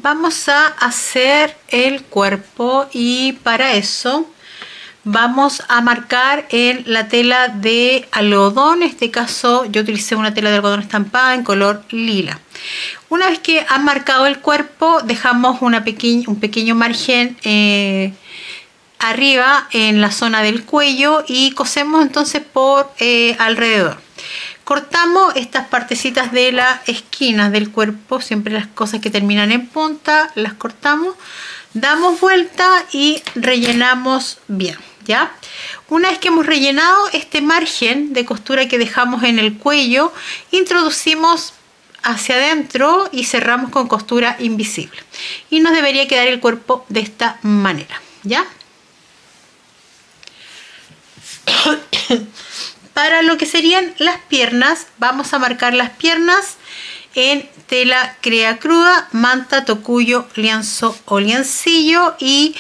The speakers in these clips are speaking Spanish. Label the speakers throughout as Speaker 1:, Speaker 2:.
Speaker 1: Vamos a hacer el cuerpo y para eso vamos a marcar en la tela de algodón. En este caso yo utilicé una tela de algodón estampada en color lila. Una vez que han marcado el cuerpo, dejamos un pequeño margen arriba en la zona del cuello y cosemos entonces por alrededor. Cortamos estas partecitas de las esquinas del cuerpo, siempre las cosas que terminan en punta las cortamos, damos vuelta y rellenamos bien, ¿ya? Una vez que hemos rellenado este margen de costura que dejamos en el cuello, introducimos hacia adentro y cerramos con costura invisible. Y nos debería quedar el cuerpo de esta manera, ¿ya? Para lo que serían las piernas, vamos a marcar las piernas en tela crea cruda, manta, tocuyo, lienzo o lienzillo. Y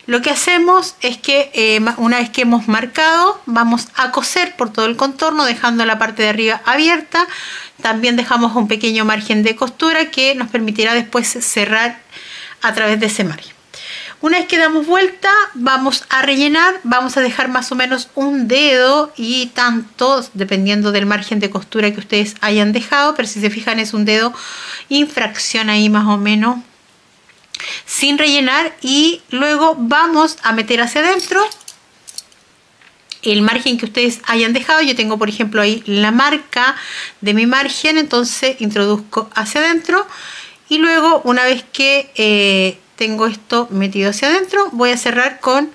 Speaker 1: lo que hacemos es que una vez que hemos marcado, vamos a coser por todo el contorno, dejando la parte de arriba abierta. También dejamos un pequeño margen de costura que nos permitirá después cerrar a través de ese margen. Una vez que damos vuelta, vamos a rellenar, vamos a dejar más o menos un dedo y tanto, dependiendo del margen de costura que ustedes hayan dejado, pero si se fijan es un dedo infracción ahí más o menos, sin rellenar. Y luego vamos a meter hacia adentro el margen que ustedes hayan dejado. Yo tengo por ejemplo ahí la marca de mi margen, entonces introduzco hacia adentro y luego una vez que tengo esto metido hacia adentro, voy a cerrar con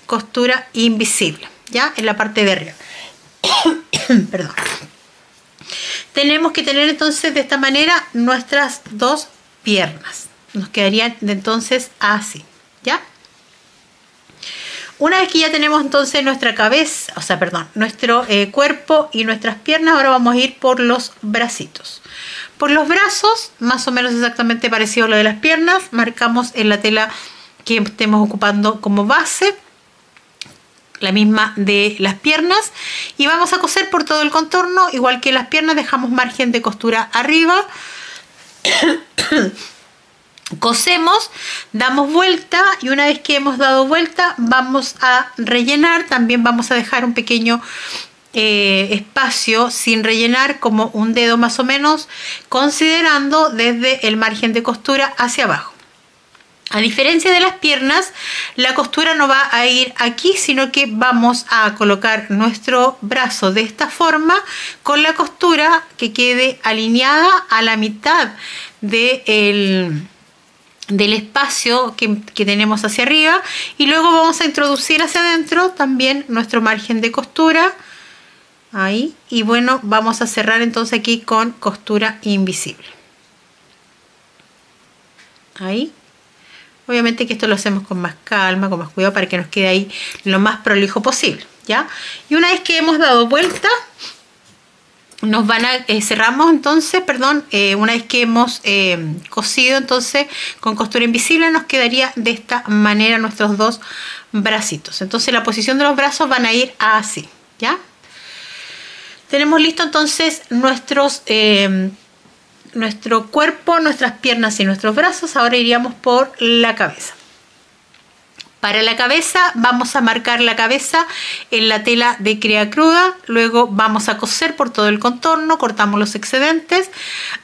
Speaker 1: costura invisible, ya en la parte de arriba. Perdón. Tenemos que tener entonces de esta manera nuestras dos piernas. Nos quedarían entonces así, ¿ya? Una vez que ya tenemos entonces nuestra cabeza, nuestro cuerpo y nuestras piernas, ahora vamos a ir por los bracitos. Por los brazos, más o menos exactamente parecido a lo de las piernas, marcamos en la tela que estemos ocupando como base, la misma de las piernas, y vamos a coser por todo el contorno, igual que las piernas, dejamos margen de costura arriba, cosemos, damos vuelta y una vez que hemos dado vuelta vamos a rellenar. También vamos a dejar un pequeño espacio sin rellenar, como un dedo más o menos, considerando desde el margen de costura hacia abajo. A diferencia de las piernas, la costura no va a ir aquí, sino que vamos a colocar nuestro brazo de esta forma, con la costura que quede alineada a la mitad del espacio que tenemos hacia arriba, y luego vamos a introducir hacia adentro también nuestro margen de costura ahí, y bueno, vamos a cerrar entonces aquí con costura invisible ahí. Obviamente que esto lo hacemos con más calma, con más cuidado, para que nos quede ahí lo más prolijo posible, ¿ya? Y una vez que hemos dado vuelta, nos van a cerramos entonces, una vez que hemos cosido entonces con costura invisible, nos quedaría de esta manera nuestros dos bracitos. Entonces la posición de los brazos van a ir así, ¿ya? Tenemos listo entonces nuestro cuerpo, nuestras piernas y nuestros brazos. Ahora iríamos por la cabeza. Para la cabeza vamos a marcar la cabeza en la tela de crea cruda, luego vamos a coser por todo el contorno, cortamos los excedentes,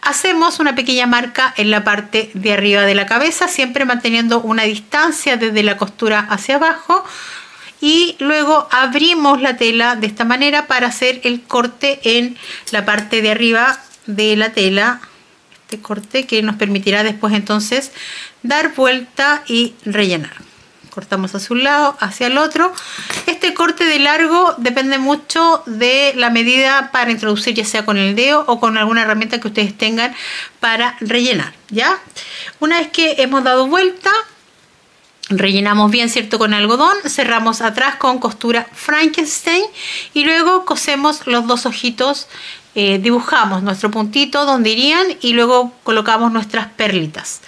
Speaker 1: hacemos una pequeña marca en la parte de arriba de la cabeza, siempre manteniendo una distancia desde la costura hacia abajo, y luego abrimos la tela de esta manera para hacer el corte en la parte de arriba de la tela, este corte que nos permitirá después entonces dar vuelta y rellenar. Cortamos hacia un lado, hacia el otro. Este corte de largo depende mucho de la medida para introducir, ya sea con el dedo o con alguna herramienta que ustedes tengan para rellenar, ¿ya? Una vez que hemos dado vuelta, rellenamos bien, ¿cierto?, con algodón, cerramos atrás con costura Frankenstein y luego cosemos los dos ojitos, dibujamos nuestro puntito donde irían y luego colocamos nuestras perlitas.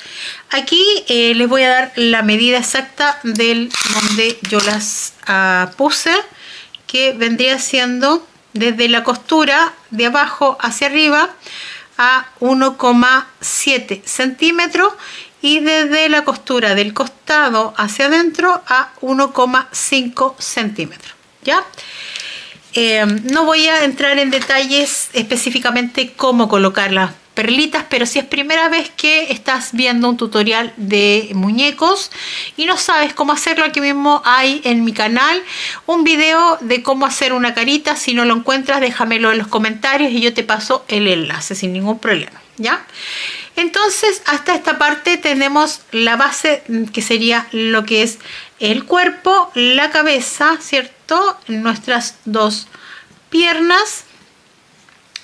Speaker 1: Aquí les voy a dar la medida exacta del donde yo las puse, que vendría siendo desde la costura de abajo hacia arriba a 1,7 centímetros, y desde la costura del costado hacia adentro a 1,5 centímetros, ¿ya? No voy a entrar en detalles específicamente cómo colocar las perlitas, pero si es primera vez que estás viendo un tutorial de muñecos y no sabes cómo hacerlo, aquí mismo hay en mi canal un video de cómo hacer una carita. Si no lo encuentras, déjamelo en los comentarios y yo te paso el enlace sin ningún problema, ¿ya? Entonces, hasta esta parte tenemos la base, que sería lo que es el cuerpo, la cabeza, ¿cierto? Nuestras dos piernas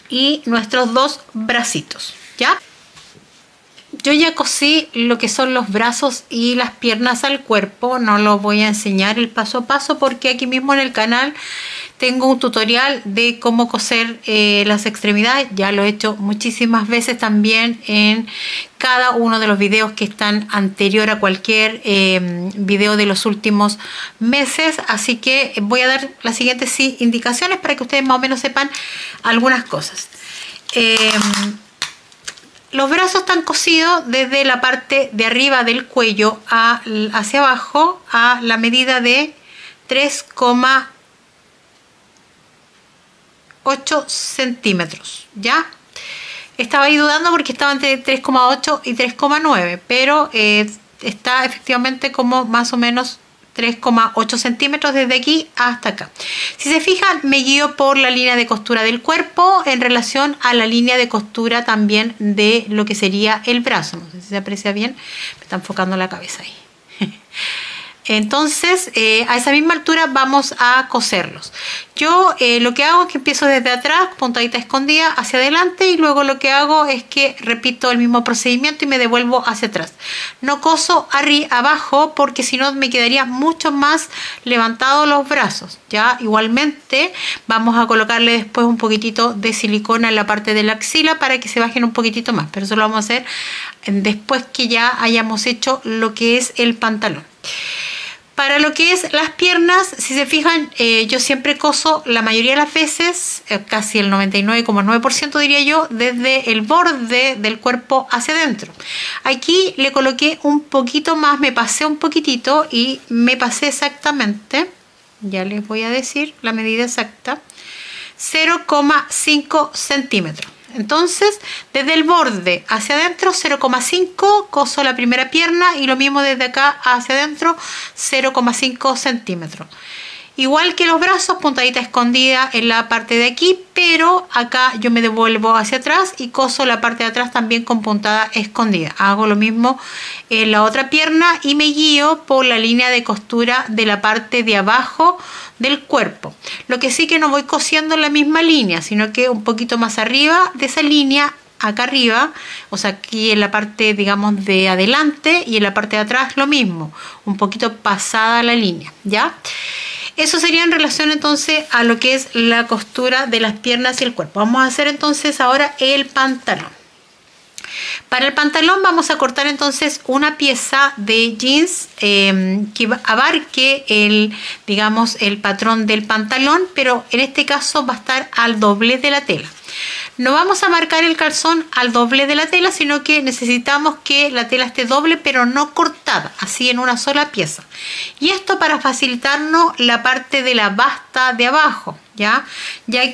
Speaker 1: y nuestros dos bracitos, ¿ya? Yo ya cosí lo que son los brazos y las piernas al cuerpo. No lo voy a enseñar el paso a paso porque aquí mismo en el canal tengo un tutorial de cómo coser las extremidades. Ya lo he hecho muchísimas veces también en cada uno de los videos que están anterior a cualquier video de los últimos meses. Así que voy a dar las siguientes indicaciones para que ustedes más o menos sepan algunas cosas. Los brazos están cosidos desde la parte de arriba del cuello hacia abajo a la medida de 3,8 centímetros, ¿ya? Estaba ahí dudando porque estaba entre 3,8 y 3,9, pero está efectivamente como más o menos 3,8 centímetros desde aquí hasta acá. Si se fijan, me guío por la línea de costura del cuerpo en relación a la línea de costura también de lo que sería el brazo. No sé si se aprecia bien, me está enfocando la cabeza ahí. Entonces, a esa misma altura vamos a coserlos. Yo lo que hago es que empiezo desde atrás, puntadita escondida, hacia adelante, y luego lo que hago es que repito el mismo procedimiento y me devuelvo hacia atrás. No coso abajo porque si no me quedaría mucho más levantados los brazos, ¿ya? Igualmente vamos a colocarle después un poquitito de silicona en la parte de la axila para que se bajen un poquitito más, pero eso lo vamos a hacer después que ya hayamos hecho lo que es el pantalón. Para lo que es las piernas, si se fijan, yo siempre coso la mayoría de las veces, casi el 99,9% diría yo, desde el borde del cuerpo hacia adentro. Aquí le coloqué un poquito más, me pasé un poquitito y me pasé exactamente, ya les voy a decir la medida exacta, 0,5 centímetros. Entonces, desde el borde hacia adentro 0,5, coso la primera pierna y lo mismo desde acá hacia adentro 0,5 centímetros. Igual que los brazos, puntadita escondida en la parte de aquí, pero acá yo me devuelvo hacia atrás y coso la parte de atrás también con puntada escondida. Hago lo mismo en la otra pierna y me guío por la línea de costura de la parte de abajo del cuerpo. Lo que sí que no voy cosiendo en la misma línea, sino que un poquito más arriba de esa línea, acá arriba, o sea, aquí en la parte, digamos, de adelante, y en la parte de atrás lo mismo, un poquito pasada la línea, ¿ya? Eso sería en relación entonces a lo que es la costura de las piernas y el cuerpo. Vamos a hacer entonces ahora el pantalón. Para el pantalón vamos a cortar entonces una pieza de jeans que abarque digamos, el patrón del pantalón, pero en este caso va a estar al doblez de la tela. No vamos a marcar el calzón al doblez de la tela, sino que necesitamos que la tela esté doble, pero no cortada, así en una sola pieza. Y esto para facilitarnos la parte de la basta de abajo, ya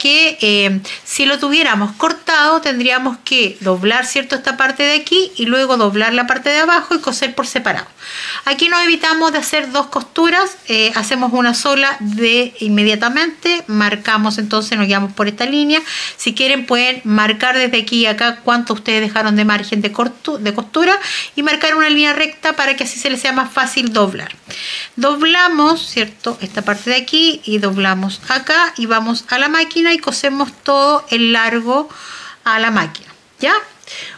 Speaker 1: que si lo tuviéramos cortado tendríamos que doblar, ¿cierto?, esta parte de aquí y luego doblar la parte de abajo y coser por separado. Aquí nos evitamos de hacer dos costuras, hacemos una sola de inmediatamente, marcamos, entonces nos guiamos por esta línea. Si quieren pueden marcar desde aquí y acá cuánto ustedes dejaron de margen de costura y marcar una línea recta para que así se les sea más fácil doblar. Doblamos, ¿cierto?, esta parte de aquí y doblamos acá y vamos a la máquina y cosemos todo el largo a la máquina, ¿ya?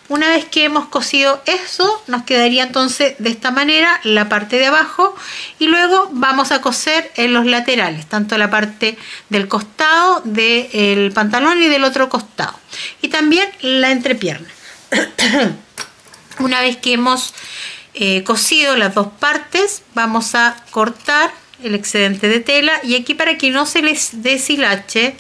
Speaker 1: Una vez que hemos cosido eso, nos quedaría entonces de esta manera la parte de abajo y luego vamos a coser en los laterales, tanto la parte del costado del pantalón y del otro costado, y también la entrepierna. Una vez que hemos cosido las dos partes, vamos a cortar el excedente de tela, y aquí para que no se les deshilache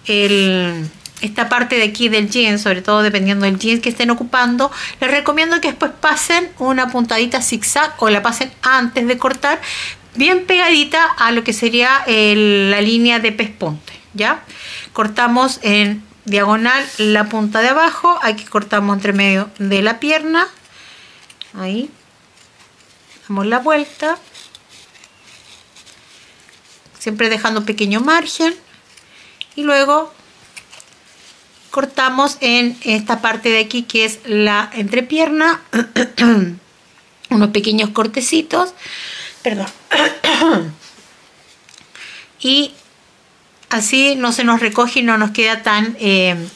Speaker 1: el esta parte de aquí del jean, sobre todo dependiendo del jean que estén ocupando, les recomiendo que después pasen una puntadita zigzag o la pasen antes de cortar, bien pegadita a lo que sería la línea de pespunte, ¿ya? Cortamos en diagonal la punta de abajo, aquí cortamos entre medio de la pierna, ahí, damos la vuelta, siempre dejando un pequeño margen, y luego cortamos en esta parte de aquí que es la entrepierna, unos pequeños cortecitos, perdón, y así no se nos recoge y no nos queda tan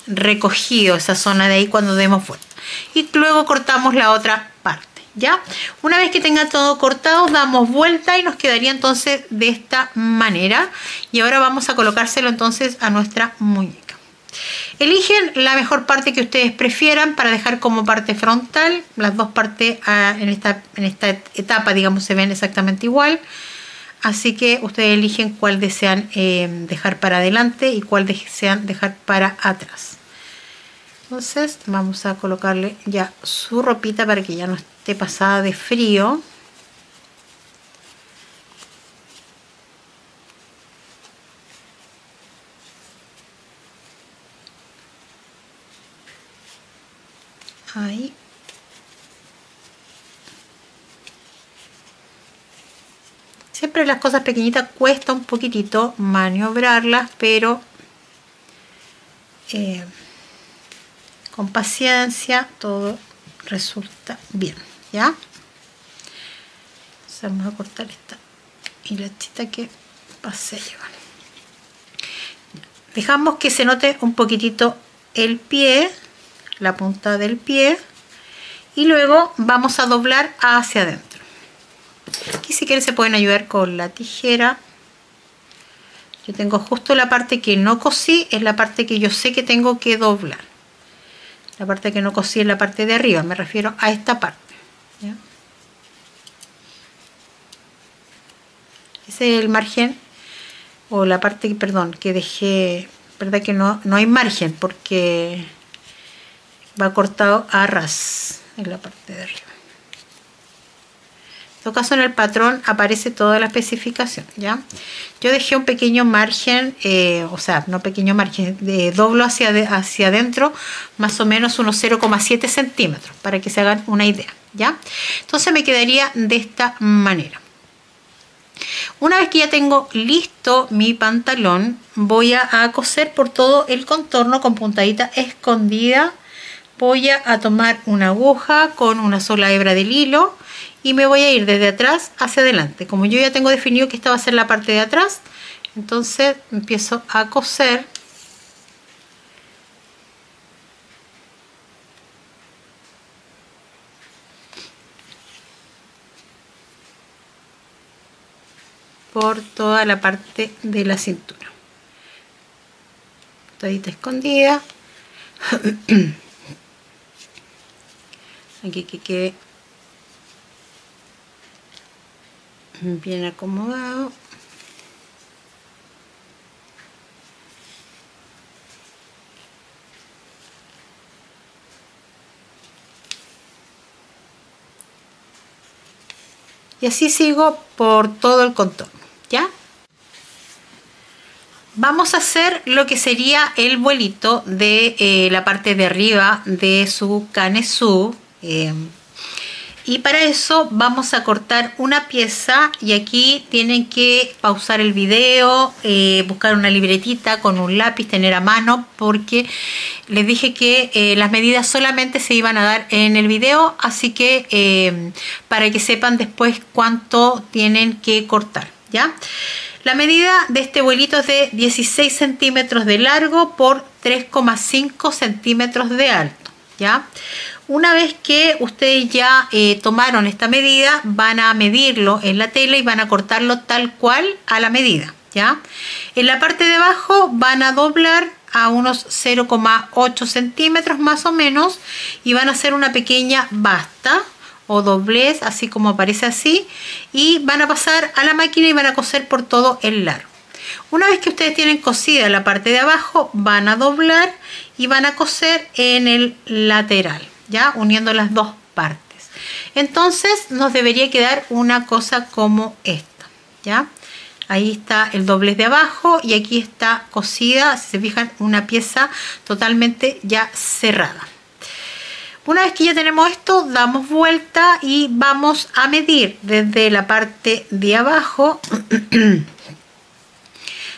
Speaker 1: recogido esa zona de ahí cuando demos vuelta. Y luego cortamos la otra parte, ¿ya? Una vez que tenga todo cortado, damos vuelta y nos quedaría entonces de esta manera. Y ahora vamos a colocárselo entonces a nuestra muñeca. Eligen la mejor parte que ustedes prefieran para dejar como parte frontal. Las dos partes en esta etapa, digamos, se ven exactamente igual. Así que ustedes eligen cuál desean dejar para adelante y cuál desean dejar para atrás. Entonces vamos a colocarle ya su ropita para que ya no esté pasada de frío. Ahí. Siempre las cosas pequeñitas cuesta un poquitito maniobrarlas, pero con paciencia todo resulta bien, ¿ya? Entonces vamos a cortar esta hilachita que pasé a llevar. Dejamos que se note un poquitito el pie, la punta del pie, y luego vamos a doblar hacia adentro. Aquí si quieren se pueden ayudar con la tijera. Yo tengo justo la parte que no cosí, es la parte que yo sé que tengo que doblar. La parte que no cosí es la parte de arriba, me refiero a esta parte, ¿ya? Ese es el margen, o la parte, perdón, que dejé, verdad que no hay margen porque va cortado a ras en la parte de arriba. En todo caso en el patrón aparece toda la especificación, ¿ya? Yo dejé un pequeño margen, o sea, no pequeño margen, doblo hacia adentro, más o menos unos 0,7 centímetros, para que se hagan una idea, ¿ya? Entonces me quedaría de esta manera. Una vez que ya tengo listo mi pantalón, voy a coser por todo el contorno con puntadita escondida. Voy a tomar una aguja con una sola hebra del hilo y me voy a ir desde atrás hacia adelante. Como yo ya tengo definido que esta va a ser la parte de atrás, entonces empiezo a coser por toda la parte de la cintura. Todita escondida. Aquí que quede bien acomodado. Y así sigo por todo el contorno, ¿ya? Vamos a hacer lo que sería el vuelito de la parte de arriba de su canesú. Y para eso vamos a cortar una pieza, y aquí tienen que pausar el video, buscar una libretita con un lápiz, tener a mano, porque les dije que las medidas solamente se iban a dar en el video, así que para que sepan después cuánto tienen que cortar, ¿ya? La medida de este vuelito es de 16 centímetros de largo por 3,5 centímetros de alto, ¿ya? Una vez que ustedes ya tomaron esta medida, van a medirlo en la tela y van a cortarlo tal cual a la medida, ¿ya? En la parte de abajo van a doblar a unos 0,8 centímetros más o menos y van a hacer una pequeña basta o doblez, así como aparece así, y van a pasar a la máquina y van a coser por todo el largo. Una vez que ustedes tienen cosida la parte de abajo, van a doblar y van a coser en el lateral, ya uniendo las dos partes. Entonces nos debería quedar una cosa como esta, ya. Ahí está el doblez de abajo y aquí está cosida, si se fijan, una pieza totalmente ya cerrada. Una vez que ya tenemos esto, damos vuelta y vamos a medir desde la parte de abajo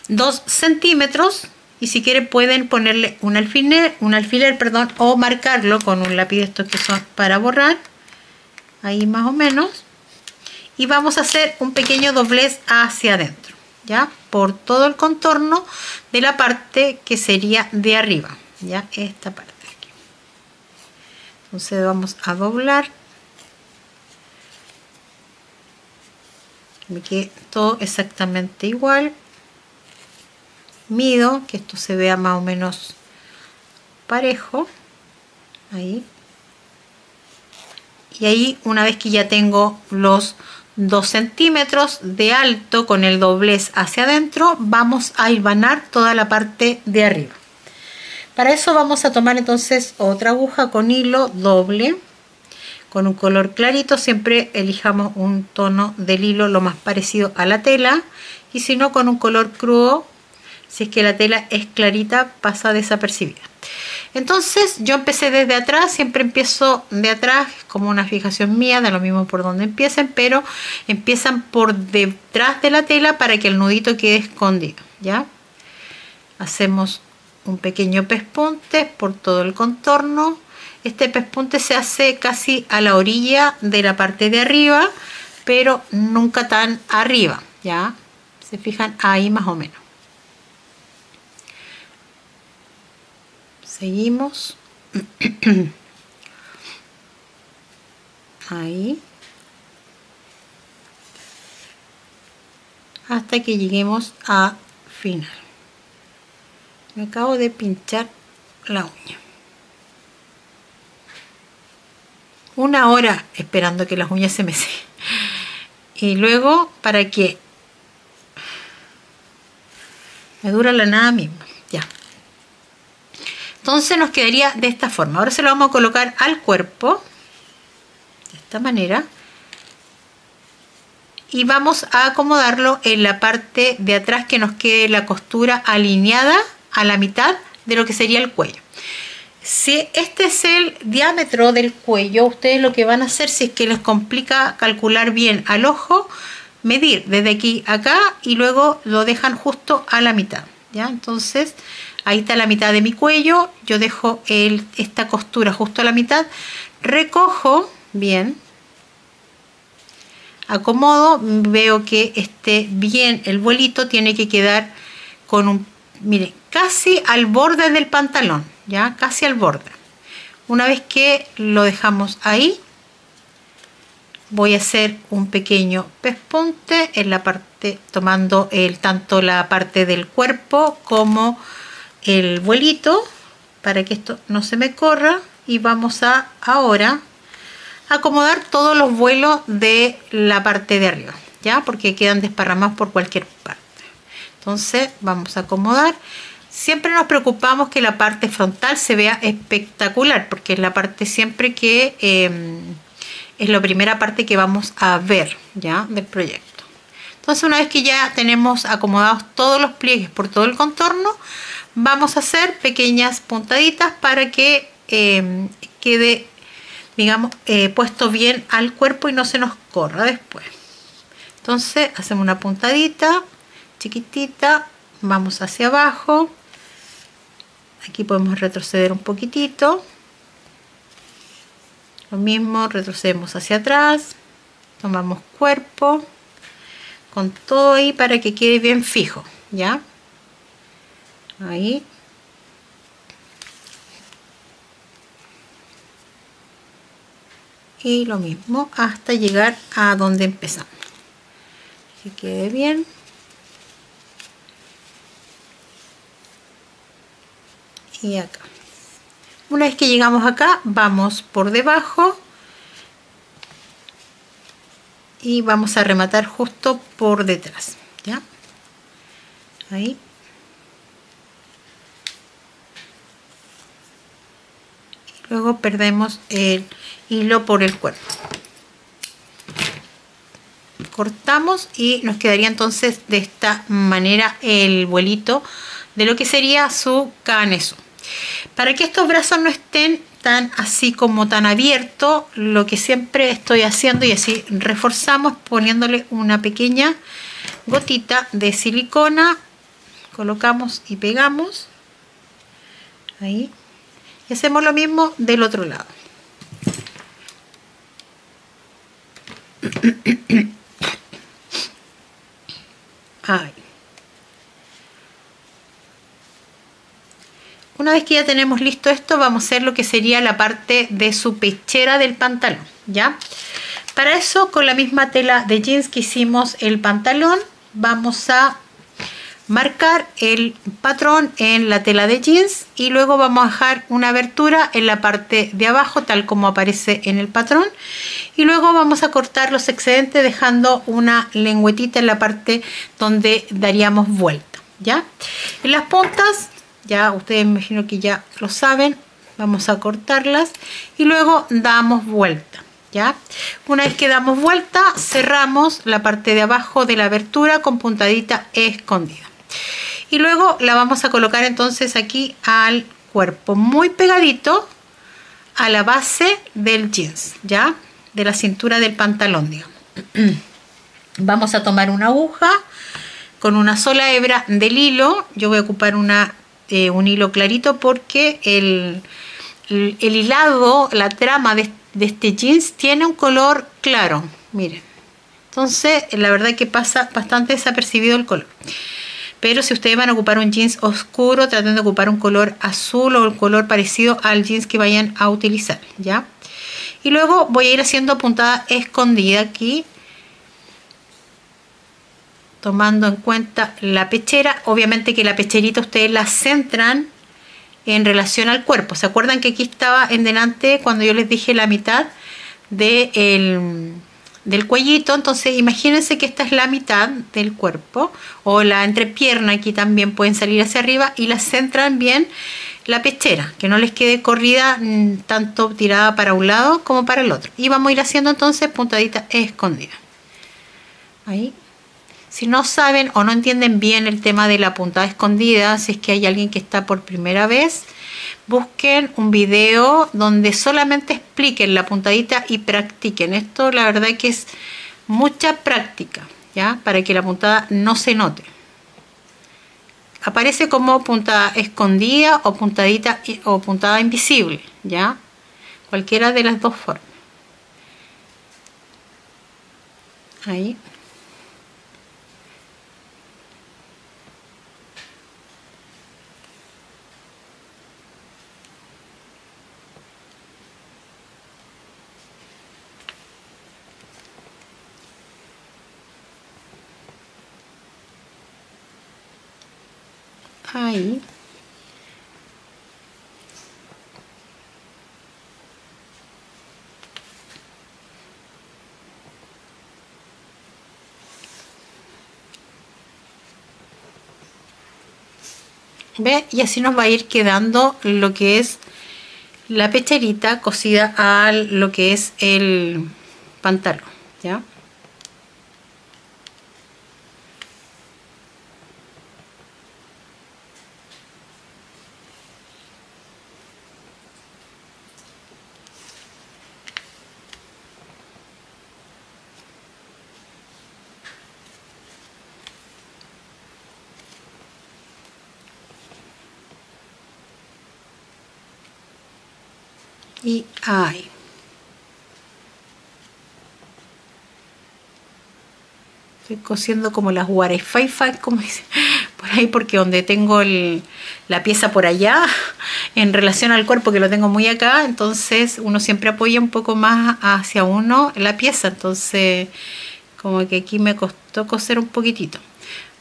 Speaker 1: 2 centímetros, y si quieren pueden ponerle un alfiler, o marcarlo con un lápiz de estos que son para borrar, ahí más o menos. Y vamos a hacer un pequeño doblez hacia adentro, ya, por todo el contorno de la parte que sería de arriba, ya, esta parte de aquí. Entonces vamos a doblar, que me quede todo exactamente igual. Mido que esto se vea más o menos parejo, ahí. Y ahí, una vez que ya tengo los 2 centímetros de alto con el doblez hacia adentro, vamos a hilvanar toda la parte de arriba. Para eso vamos a tomar entonces otra aguja con hilo doble, con un color clarito. Siempre elijamos un tono del hilo lo más parecido a la tela, y si no, con un color crudo. Si es que la tela es clarita, pasa desapercibida. Entonces yo empecé desde atrás, siempre empiezo de atrás, como una fijación mía, da lo mismo por donde empiecen, pero empiezan por detrás de la tela para que el nudito quede escondido, ¿ya? Hacemos un pequeño pespunte por todo el contorno. Este pespunte se hace casi a la orilla de la parte de arriba, pero nunca tan arriba, ¿ya? Se fijan ahí más o menos. Seguimos ahí hasta que lleguemos a final. Me acabo de pinchar la uña. 1 hora esperando que las uñas se me sequen, y luego para que me dura la nada misma, ya. Entonces nos quedaría de esta forma. Ahora se lo vamos a colocar al cuerpo, de esta manera, y vamos a acomodarlo en la parte de atrás, que nos quede la costura alineada a la mitad de lo que sería el cuello. Si este es el diámetro del cuello, ustedes lo que van a hacer, si es que les complica calcular bien al ojo, medir desde aquí a acá y luego lo dejan justo a la mitad, ¿ya? Entonces ahí está la mitad de mi cuello, yo dejo esta costura justo a la mitad, recojo bien, acomodo, veo que esté bien el vuelito, tiene que quedar con un, miren, casi al borde del pantalón, ya, casi al borde. Una vez que lo dejamos ahí, voy a hacer un pequeño pespunte en la parte, tomando tanto la parte del cuerpo como el vuelito, para que esto no se me corra, y vamos a ahora acomodar todos los vuelos de la parte de arriba, ya, porque quedan desparramados por cualquier parte. Entonces vamos a acomodar. Siempre nos preocupamos que la parte frontal se vea espectacular, porque es la parte siempre que es la primera parte que vamos a ver, ya, del proyecto. Entonces, una vez que ya tenemos acomodados todos los pliegues por todo el contorno, vamos a hacer pequeñas puntaditas para que quede, digamos, puesto bien al cuerpo y no se nos corra después. Entonces hacemos una puntadita chiquitita, vamos hacia abajo, aquí podemos retroceder un poquitito, lo mismo, retrocedemos hacia atrás, tomamos cuerpo con todo ahí para que quede bien fijo, ya, ahí. Y lo mismo hasta llegar a donde empezamos, que quede bien. Y acá, una vez que llegamos acá, vamos por debajo y vamos a rematar justo por detrás, ¿ya? Ahí. Luego perdemos el hilo por el cuerpo. Cortamos y nos quedaría entonces de esta manera el vuelito de lo que sería su canesú. Para que estos brazos no estén tan así como tan abiertos, lo que siempre estoy haciendo, y así reforzamos poniéndole una pequeña gotita de silicona, colocamos y pegamos ahí, y hacemos lo mismo del otro lado. Ahí. Una vez que ya tenemos listo esto, vamos a hacer lo que sería la parte de su pechera del pantalón, ¿ya? Para eso, con la misma tela de jeans que hicimos el pantalón, vamos a marcar el patrón en la tela de jeans y luego vamos a dejar una abertura en la parte de abajo, tal como aparece en el patrón, y luego vamos a cortar los excedentes dejando una lengüetita en la parte donde daríamos vuelta, ¿ya? En las puntas, ya ustedes me imagino que ya lo saben, vamos a cortarlas y luego damos vuelta, ¿ya? Una vez que damos vuelta, cerramos la parte de abajo de la abertura con puntadita escondida. Y luego la vamos a colocar entonces aquí al cuerpo, muy pegadito a la base del jeans, ¿ya? De la cintura del pantalón, digamos. Vamos a tomar una aguja con una sola hebra del hilo. Yo voy a ocupar un hilo clarito porque el hilado, la trama de este jeans tiene un color claro, miren. Entonces la verdad que pasa bastante desapercibido el color. Pero si ustedes van a ocupar un jeans oscuro, traten de ocupar un color azul o un color parecido al jeans que vayan a utilizar, ¿ya? Y luego voy a ir haciendo puntada escondida aquí, tomando en cuenta la pechera. Obviamente que la pecherita ustedes la centran en relación al cuerpo. ¿Se acuerdan que aquí estaba en delante cuando yo les dije la mitad del cuellito? Entonces imagínense que esta es la mitad del cuerpo, o la entrepierna, aquí también pueden salir hacia arriba, y la centran bien la pechera, que no les quede corrida tanto tirada para un lado como para el otro. Y vamos a ir haciendo entonces puntadita escondida. Ahí. Si no saben o no entienden bien el tema de la puntada escondida, si es que hay alguien que está por primera vez, busquen un video donde solamente expliquen la puntadita y practiquen. Esto la verdad que es mucha práctica, ¿ya? Para que la puntada no se note. Aparece como puntada escondida o puntadita o puntada invisible, ¿ya? Cualquiera de las dos formas. Ahí. Ahí. ¿Ve? Y así nos va a ir quedando lo que es la pecherita cosida a lo que es el pantalón, ¿ya? Y ahí. Estoy cosiendo como las guarefaifa, como dice por ahí, porque donde tengo la pieza por allá en relación al cuerpo, que lo tengo muy acá, entonces uno siempre apoya un poco más hacia uno la pieza, entonces como que aquí me costó coser un poquitito.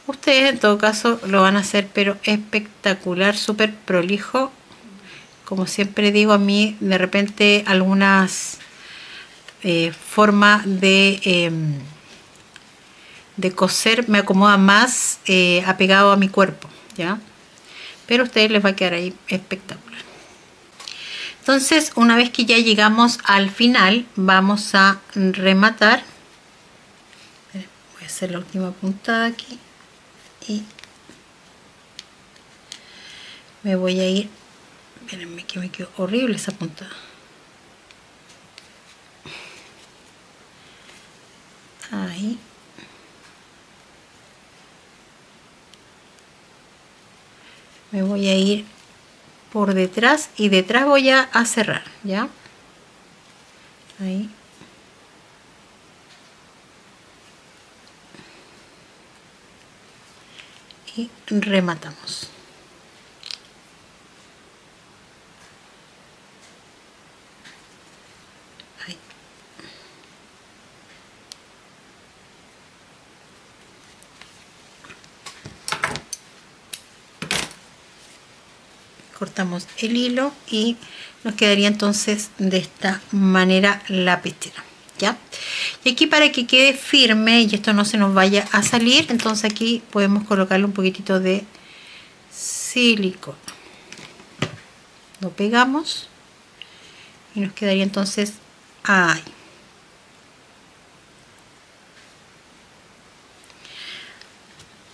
Speaker 1: Ustedes en todo caso lo van a hacer pero espectacular, súper prolijo. Como siempre digo, a mí de repente algunas formas de de coser me acomoda más apegado a mi cuerpo, ¿ya? Pero a ustedes les va a quedar ahí espectacular. Entonces, una vez que ya llegamos al final, vamos a rematar. Voy a hacer la última puntada aquí y me voy a ir. Espérenme que me quedó horrible esa puntada. Ahí. Me voy a ir por detrás y detrás voy a cerrar, ¿ya? Ahí. Y rematamos. Ahí. Cortamos el hilo y nos quedaría entonces de esta manera la pechera, ¿ya? Y aquí, para que quede firme y esto no se nos vaya a salir, entonces aquí podemos colocarle un poquitito de silicona. Lo pegamos y nos quedaría entonces ahí.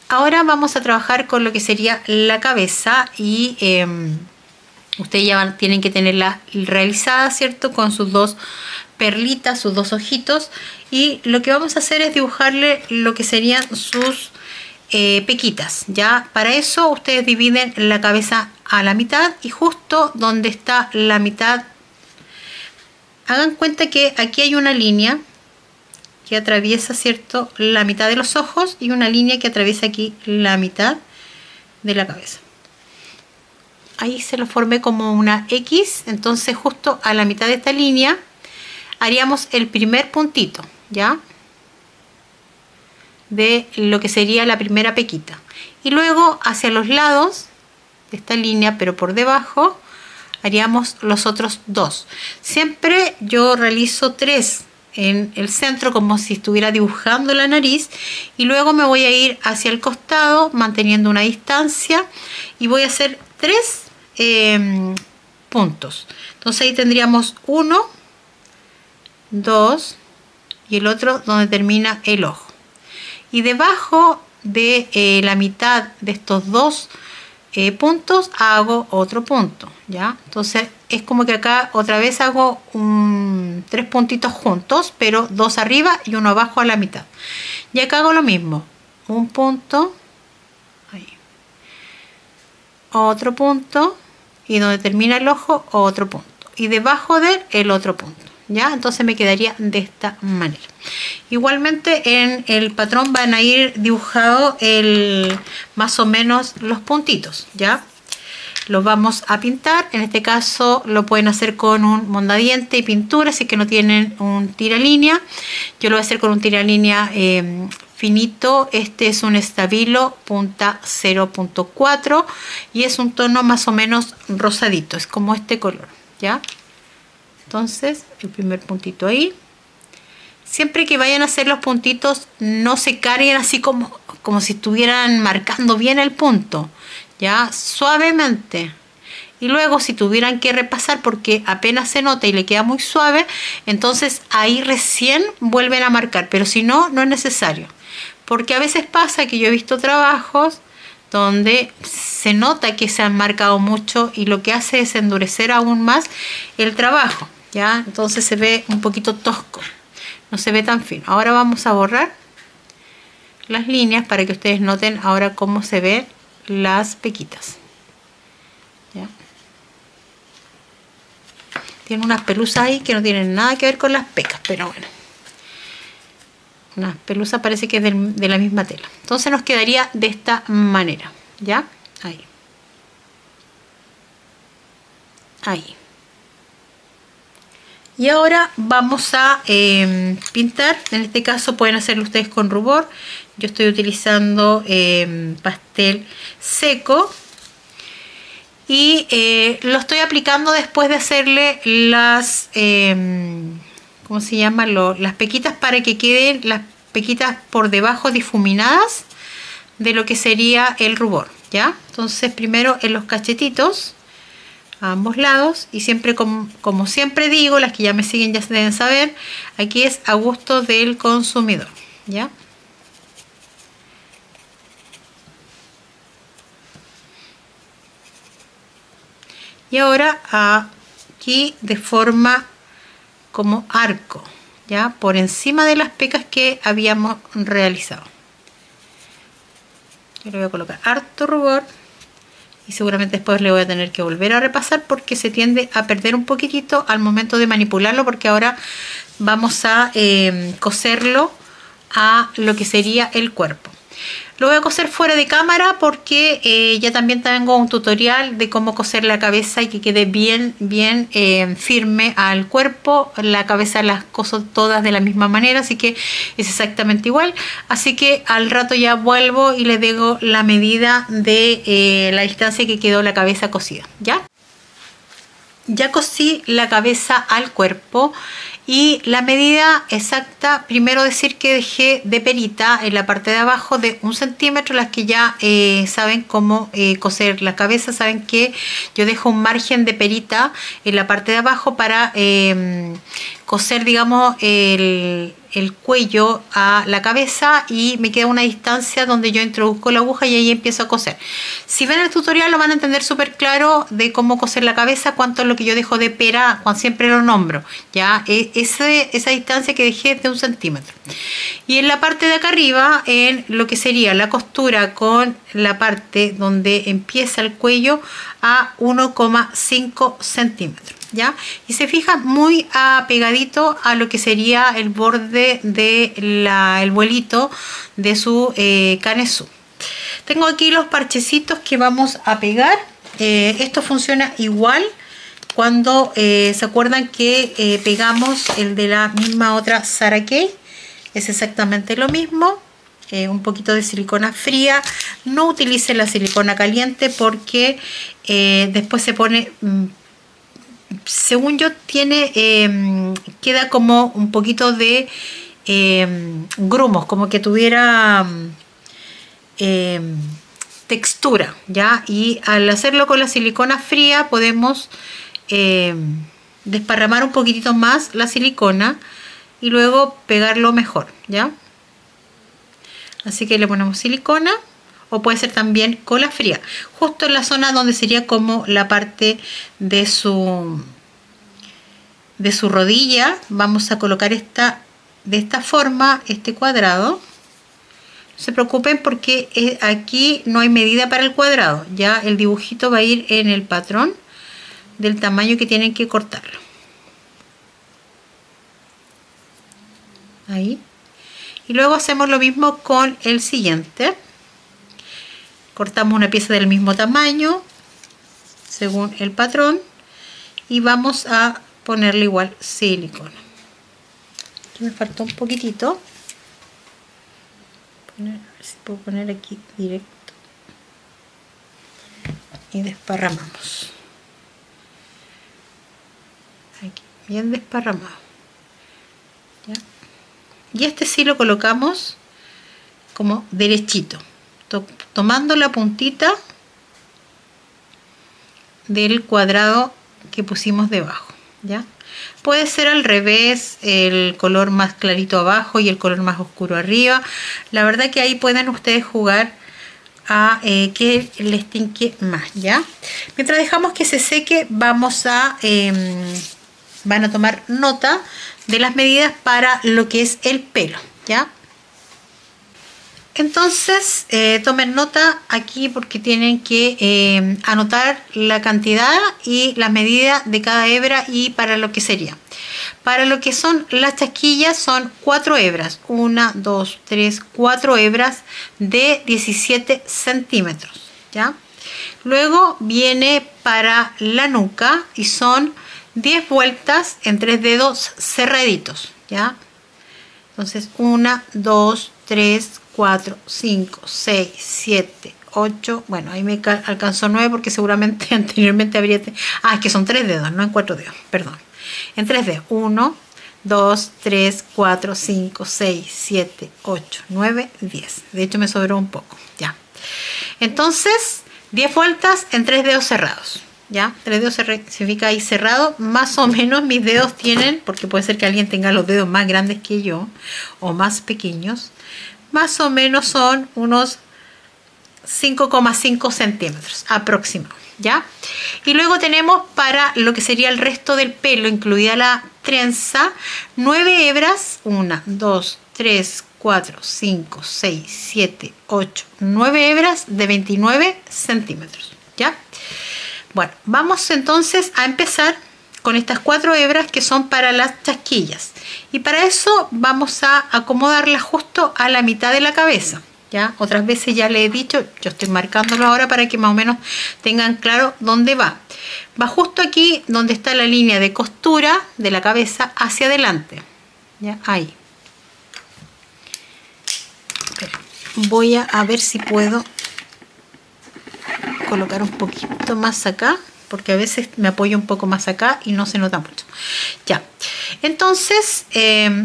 Speaker 1: Ahora vamos a trabajar con lo que sería la cabeza y ustedes ya tienen que tenerla realizada, ¿cierto? Con sus dos perlitas, sus dos ojitos, y lo que vamos a hacer es dibujarle lo que serían sus pequitas, ¿ya? Para eso ustedes dividen la cabeza a la mitad y justo donde está la mitad, hagan cuenta que aquí hay una línea que atraviesa, ¿cierto?, la mitad de los ojos y una línea que atraviesa aquí la mitad de la cabeza. Ahí se lo formé como una X, entonces justo a la mitad de esta línea haríamos el primer puntito, ¿ya? De lo que sería la primera pequita. Y luego hacia los lados de esta línea, pero por debajo, haríamos los otros dos. Siempre yo realizo 3 en el centro, como si estuviera dibujando la nariz, y luego me voy a ir hacia el costado manteniendo una distancia y voy a hacer 3 puntos. Entonces ahí tendríamos 1, 2 y el otro donde termina el ojo, y debajo de la mitad de estos dos puntos hago otro punto, ¿ya? Entonces es como que acá otra vez hago 3 puntitos juntos, pero 2 arriba y 1 abajo a la mitad. Y acá hago lo mismo, un punto, ahí, otro punto, y donde termina el ojo otro punto, y debajo de él el otro punto, ¿ya? Entonces me quedaría de esta manera. Igualmente en el patrón van a ir dibujados más o menos los puntitos, ¿ya? Los vamos a pintar. En este caso lo pueden hacer con un mondadiente y pintura, si es que no tienen un tiralínea. Yo lo voy a hacer con un tiralínea finito. Este es un Stabilo punta 0.4 y es un tono más o menos rosadito, es como este color, ¿ya? Entonces el primer puntito ahí. Siempre que vayan a hacer los puntitos, no se carguen así como si estuvieran marcando bien el punto, ya, suavemente. Y luego, si tuvieran que repasar porque apenas se nota y le queda muy suave, entonces ahí recién vuelven a marcar, pero si no, no es necesario, porque a veces pasa que yo he visto trabajos donde se nota que se han marcado mucho y lo que hace es endurecer aún más el trabajo, ya, entonces se ve un poquito tosco. No se ve tan fino. Ahora vamos a borrar las líneas para que ustedes noten ahora cómo se ven las pequitas, ¿ya? Tiene unas pelusas ahí que no tienen nada que ver con las pecas, pero bueno, unas pelusas, parece que es de la misma tela. Entonces nos quedaría de esta manera, ¿ya? Ahí. Ahí. Y ahora vamos a pintar. En este caso pueden hacerlo ustedes con rubor. Yo estoy utilizando pastel seco. Y lo estoy aplicando después de hacerle las, ¿cómo se llama? Las pequitas, para que queden pequitas por debajo difuminadas de lo que sería el rubor, ¿ya? Entonces primero en los cachetitos a ambos lados, y siempre como siempre digo, las que ya me siguen ya se deben saber, aquí es a gusto del consumidor, ¿ya? Y ahora aquí de forma como arco, ya por encima de las pecas que habíamos realizado. Yo le voy a colocar harto rubor y seguramente después le voy a tener que volver a repasar porque se tiende a perder un poquitito al momento de manipularlo, porque ahora vamos a coserlo a lo que sería el cuerpo. Lo voy a coser fuera de cámara porque ya también tengo un tutorial de cómo coser la cabeza y que quede bien firme al cuerpo. La cabeza las coso todas de la misma manera, así que es exactamente igual. Así que al rato ya vuelvo y le digo la medida de la distancia que quedó la cabeza cosida, ¿ya? Ya cosí la cabeza al cuerpo y la medida exacta, primero decir que dejé de perita en la parte de abajo de 1 centímetro. Las que ya saben cómo coser la cabeza saben que yo dejo un margen de perita en la parte de abajo para coser, digamos, el cuello a la cabeza, y me queda una distancia donde yo introduzco la aguja y ahí empiezo a coser. Si ven el tutorial lo van a entender súper claro de cómo coser la cabeza, cuánto es lo que yo dejo de pera, cuando siempre lo nombro, ya esa distancia que dejé es de 1 centímetro. Y en la parte de acá arriba, en lo que sería la costura con la parte donde empieza el cuello, a 1,5 centímetros. ¿Ya? Y se fija muy apegadito a lo que sería el borde de el vuelito de su canesú. Tengo aquí los parchecitos que vamos a pegar. Esto funciona igual cuando se acuerdan que pegamos el de la misma otra Sarah Kay. Es exactamente lo mismo. Un poquito de silicona fría. No utilicen la silicona caliente porque después se pone... según yo tiene queda como un poquito de grumos, como que tuviera textura, ¿ya? Y al hacerlo con la silicona fría podemos desparramar un poquitito más la silicona y luego pegarlo mejor, ¿ya? Así que le ponemos silicona, o puede ser también cola fría, justo en la zona donde sería como la parte de su rodilla. Vamos a colocar de esta forma este cuadrado. No se preocupen porque aquí no hay medida para el cuadrado, ya el dibujito va a ir en el patrón del tamaño que tienen que cortarlo. Ahí. Y luego hacemos lo mismo con el siguiente. Cortamos una pieza del mismo tamaño según el patrón y vamos a ponerle igual silicona. Aquí me faltó un poquitito. A ver si puedo poner aquí directo y desparramamos. Aquí, bien desparramado. ¿Ya? Y este sí lo colocamos como derechito, tomando la puntita del cuadrado que pusimos debajo, ¿ya? Puede ser al revés, el color más clarito abajo y el color más oscuro arriba. La verdad que ahí pueden ustedes jugar a que les tinque más, ¿ya? Mientras dejamos que se seque, vamos a van a tomar nota de las medidas para lo que es el pelo, ¿ya? Entonces tomen nota aquí porque tienen que anotar la cantidad y la medida de cada hebra, y para lo que sería. Para lo que son las chasquillas son 4 hebras, 1, 2, 3, 4 hebras de 17 centímetros, ¿ya? Luego viene para la nuca y son 10 vueltas en 3 dedos cerraditos, ¿ya? Entonces 1, 2, 3, 4, 5, 6, 7, 8, bueno, ahí me alcanzó 9 porque seguramente anteriormente habría... es que son 3 dedos, no en 4 dedos, perdón. En 3 dedos, 1, 2, 3, 4, 5, 6, 7, 8, 9, 10. De hecho me sobró un poco, ya. Entonces, 10 vueltas en 3 dedos cerrados, ya. 3 dedos significa ahí cerrado. Más o menos mis dedos tienen, porque puede ser que alguien tenga los dedos más grandes que yo o más pequeños, más o menos son unos 5,5 centímetros aproximadamente, ¿ya? Y luego tenemos para lo que sería el resto del pelo, incluida la trenza, 9 hebras, 1, 2, 3, 4, 5, 6, 7, 8, 9 hebras de 29 centímetros, ¿ya? Bueno, vamos entonces a empezar con estas 4 hebras que son para las chasquillas, y para eso vamos a acomodarlas justo a la mitad de la cabeza. ¿Ya? Otras veces ya les he dicho, yo estoy marcándolo ahora para que más o menos tengan claro dónde va. Va justo aquí donde está la línea de costura de la cabeza hacia adelante. ¿Ya? Ahí. Voy a ver si puedo colocar un poquito más acá, porque a veces me apoyo un poco más acá y no se nota mucho. Ya. Entonces,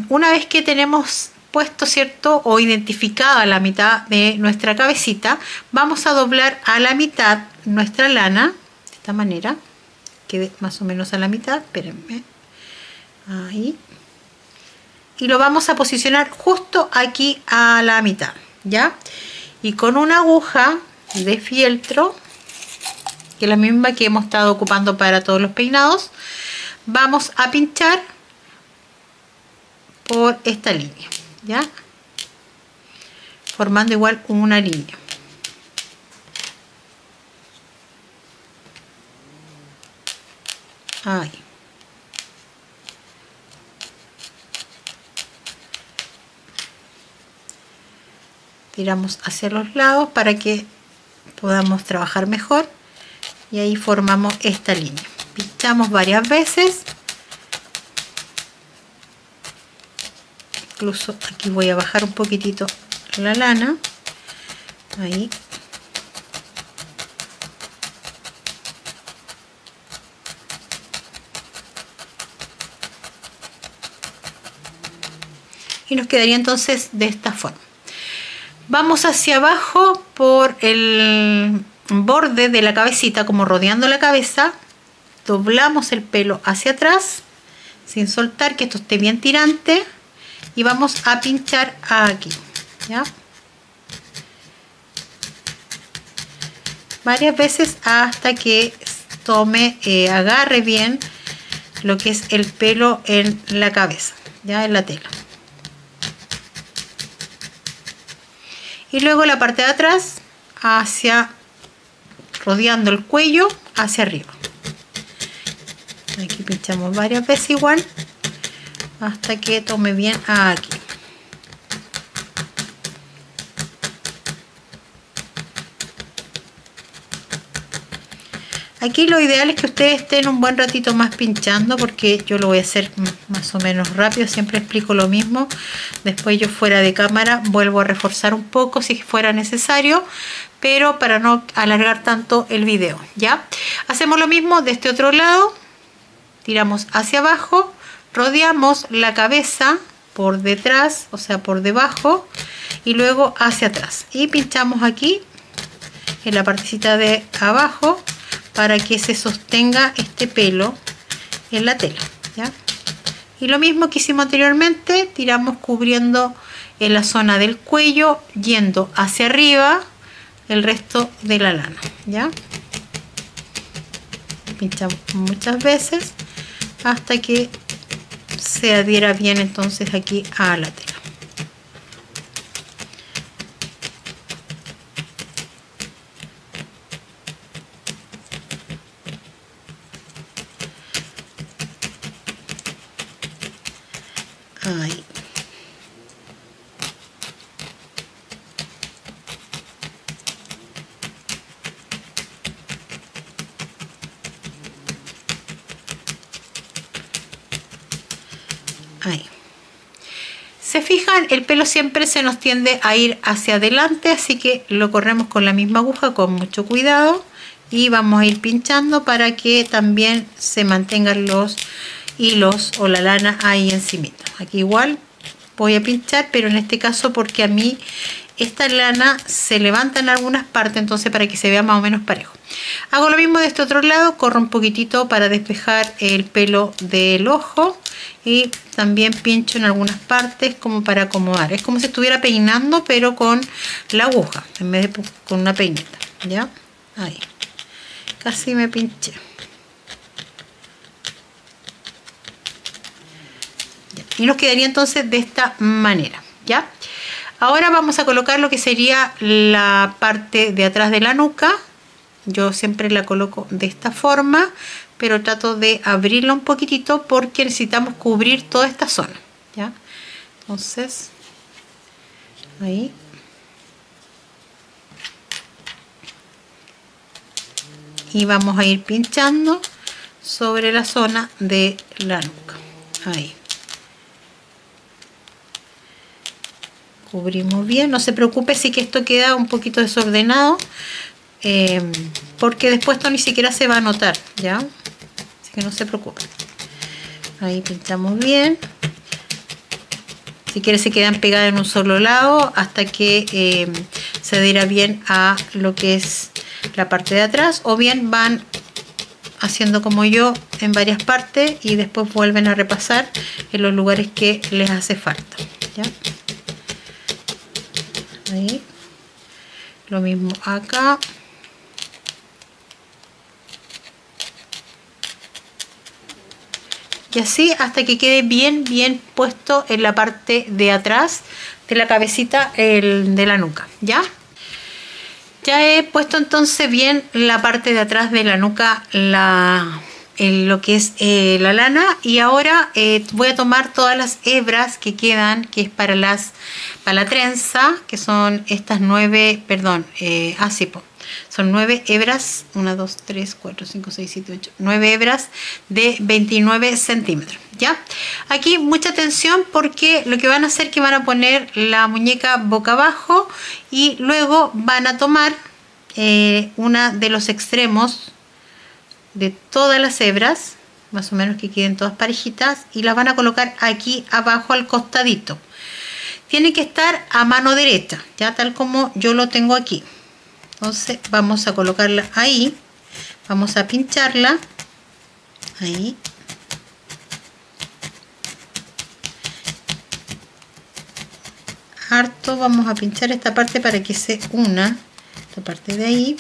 Speaker 1: una vez que tenemos puesto, ¿cierto?, o identificada la mitad de nuestra cabecita, vamos a doblar a la mitad nuestra lana de esta manera, quede más o menos a la mitad, espérenme, ahí, y lo vamos a posicionar justo aquí a la mitad, ¿ya? Y con una aguja de fieltro, que es la misma que hemos estado ocupando para todos los peinados, vamos a pinchar por esta línea, ¿ya? Formando igual una línea. Ahí. Tiramos hacia los lados para que podamos trabajar mejor, y ahí formamos esta línea. Pinchamos varias veces. Incluso aquí voy a bajar un poquitito la lana, ahí, y nos quedaría entonces de esta forma. Vamos hacia abajo por el borde de la cabecita, como rodeando la cabeza, doblamos el pelo hacia atrás sin soltar, que esto esté bien tirante, y vamos a pinchar aquí, ¿ya? Varias veces hasta que tome, agarre bien lo que es el pelo en la cabeza, ya en la tela. Y luego la parte de atrás hacia, rodeando el cuello hacia arriba. Aquí pinchamos varias veces igual hasta que tome bien aquí. Aquí lo ideal es que ustedes estén un buen ratito más pinchando, porque yo lo voy a hacer más o menos rápido, siempre explico lo mismo. Después yo fuera de cámara vuelvo a reforzar un poco si fuera necesario, pero para no alargar tanto el video, ¿ya? Hacemos lo mismo de este otro lado, tiramos hacia abajo, rodeamos la cabeza por detrás, o sea por debajo, y luego hacia atrás, y pinchamos aquí en la partecita de abajo para que se sostenga este pelo en la tela, ¿ya? Y lo mismo que hicimos anteriormente, tiramos cubriendo en la zona del cuello, yendo hacia arriba el resto de la lana, ¿ya? Pinchamos muchas veces hasta que se adhiera bien entonces aquí a la tela. Ahí. Ahí. Se fijan, el pelo siempre se nos tiende a ir hacia adelante, así que lo corremos con la misma aguja con mucho cuidado y vamos a ir pinchando para que también se mantengan los hilos o la lana ahí encimita. Aquí igual voy a pinchar, pero en este caso porque a mí esta lana se levanta en algunas partes, entonces para que se vea más o menos parejo. Hago lo mismo de este otro lado, corro un poquitito para despejar el pelo del ojo y también pincho en algunas partes como para acomodar. Es como si estuviera peinando, pero con la aguja en vez de con una peineta. ¿Ya? Ahí. Casi me pinché. Y nos quedaría entonces de esta manera. ¿Ya? Ahora vamos a colocar lo que sería la parte de atrás de la nuca. Yo siempre la coloco de esta forma, pero trato de abrirla un poquitito porque necesitamos cubrir toda esta zona. ¿Ya? Entonces, ahí. Y vamos a ir pinchando sobre la zona de la nuca. Ahí. Cubrimos bien, no se preocupe si que esto queda un poquito desordenado, porque después esto ni siquiera se va a notar, ¿ya? Así que no se preocupe. Ahí pinchamos bien. Si quiere se quedan pegadas en un solo lado hasta que se adhiera bien a lo que es la parte de atrás, o bien van haciendo como yo en varias partes y después vuelven a repasar en los lugares que les hace falta, ¿ya? Ahí. Lo mismo acá. Y así hasta que quede bien puesto en la parte de atrás de la cabecita de la nuca. ¿Ya? Ya he puesto entonces bien la parte de atrás de la nuca, lo que es la lana, y ahora voy a tomar todas las hebras que quedan, que es para la trenza, que son estas 9, perdón, son 9 hebras, 1, 2, 3, 4, 5, 6, 7, 8, 9 hebras de 29 centímetros. ¿Ya? Aquí mucha atención porque lo que van a hacer es que van a poner la muñeca boca abajo y luego van a tomar una de los extremos de todas las hebras, más o menos que queden todas parejitas, y las van a colocar aquí abajo al costadito. Tiene que estar a mano derecha, ya tal como yo lo tengo aquí. Entonces vamos a colocarla ahí, vamos a pincharla ahí. Harto vamos a pinchar esta parte para que se una, esta parte de ahí.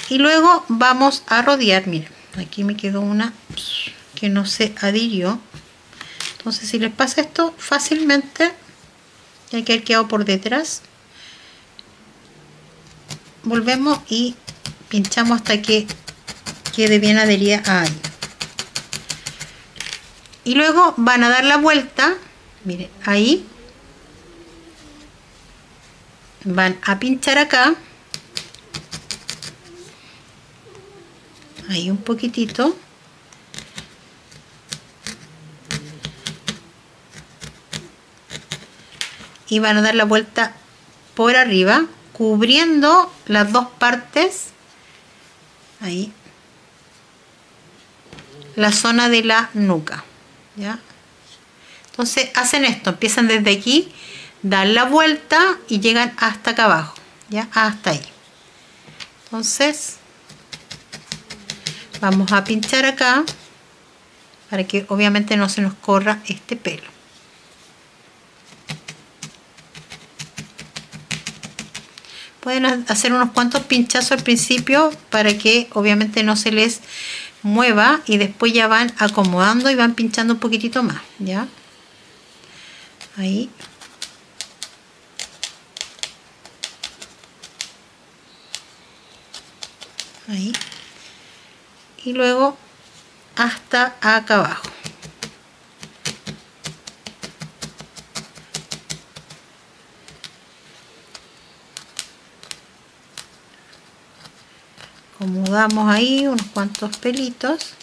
Speaker 1: Y luego vamos a rodear, miren, aquí me quedó una que no se adhirió. Entonces si les pasa esto fácilmente, ya que ha quedado por detrás, volvemos y pinchamos hasta que quede bien adherida ahí. Y luego van a dar la vuelta, miren, ahí. Van a pinchar acá. Ahí un poquitito. Y van a dar la vuelta por arriba, cubriendo las dos partes. Ahí. La zona de la nuca. ¿Ya? Entonces hacen esto, empiezan desde aquí, dan la vuelta y llegan hasta acá abajo, ¿ya? Hasta ahí. Entonces vamos a pinchar acá para que obviamente no se nos corra este pelo. Pueden hacer unos cuantos pinchazos al principio para que obviamente no se les mueva, y después ya van acomodando y van pinchando un poquitito más, ¿ya? Ahí. Ahí. Y luego hasta acá abajo. Acomodamos ahí unos cuantos pelitos.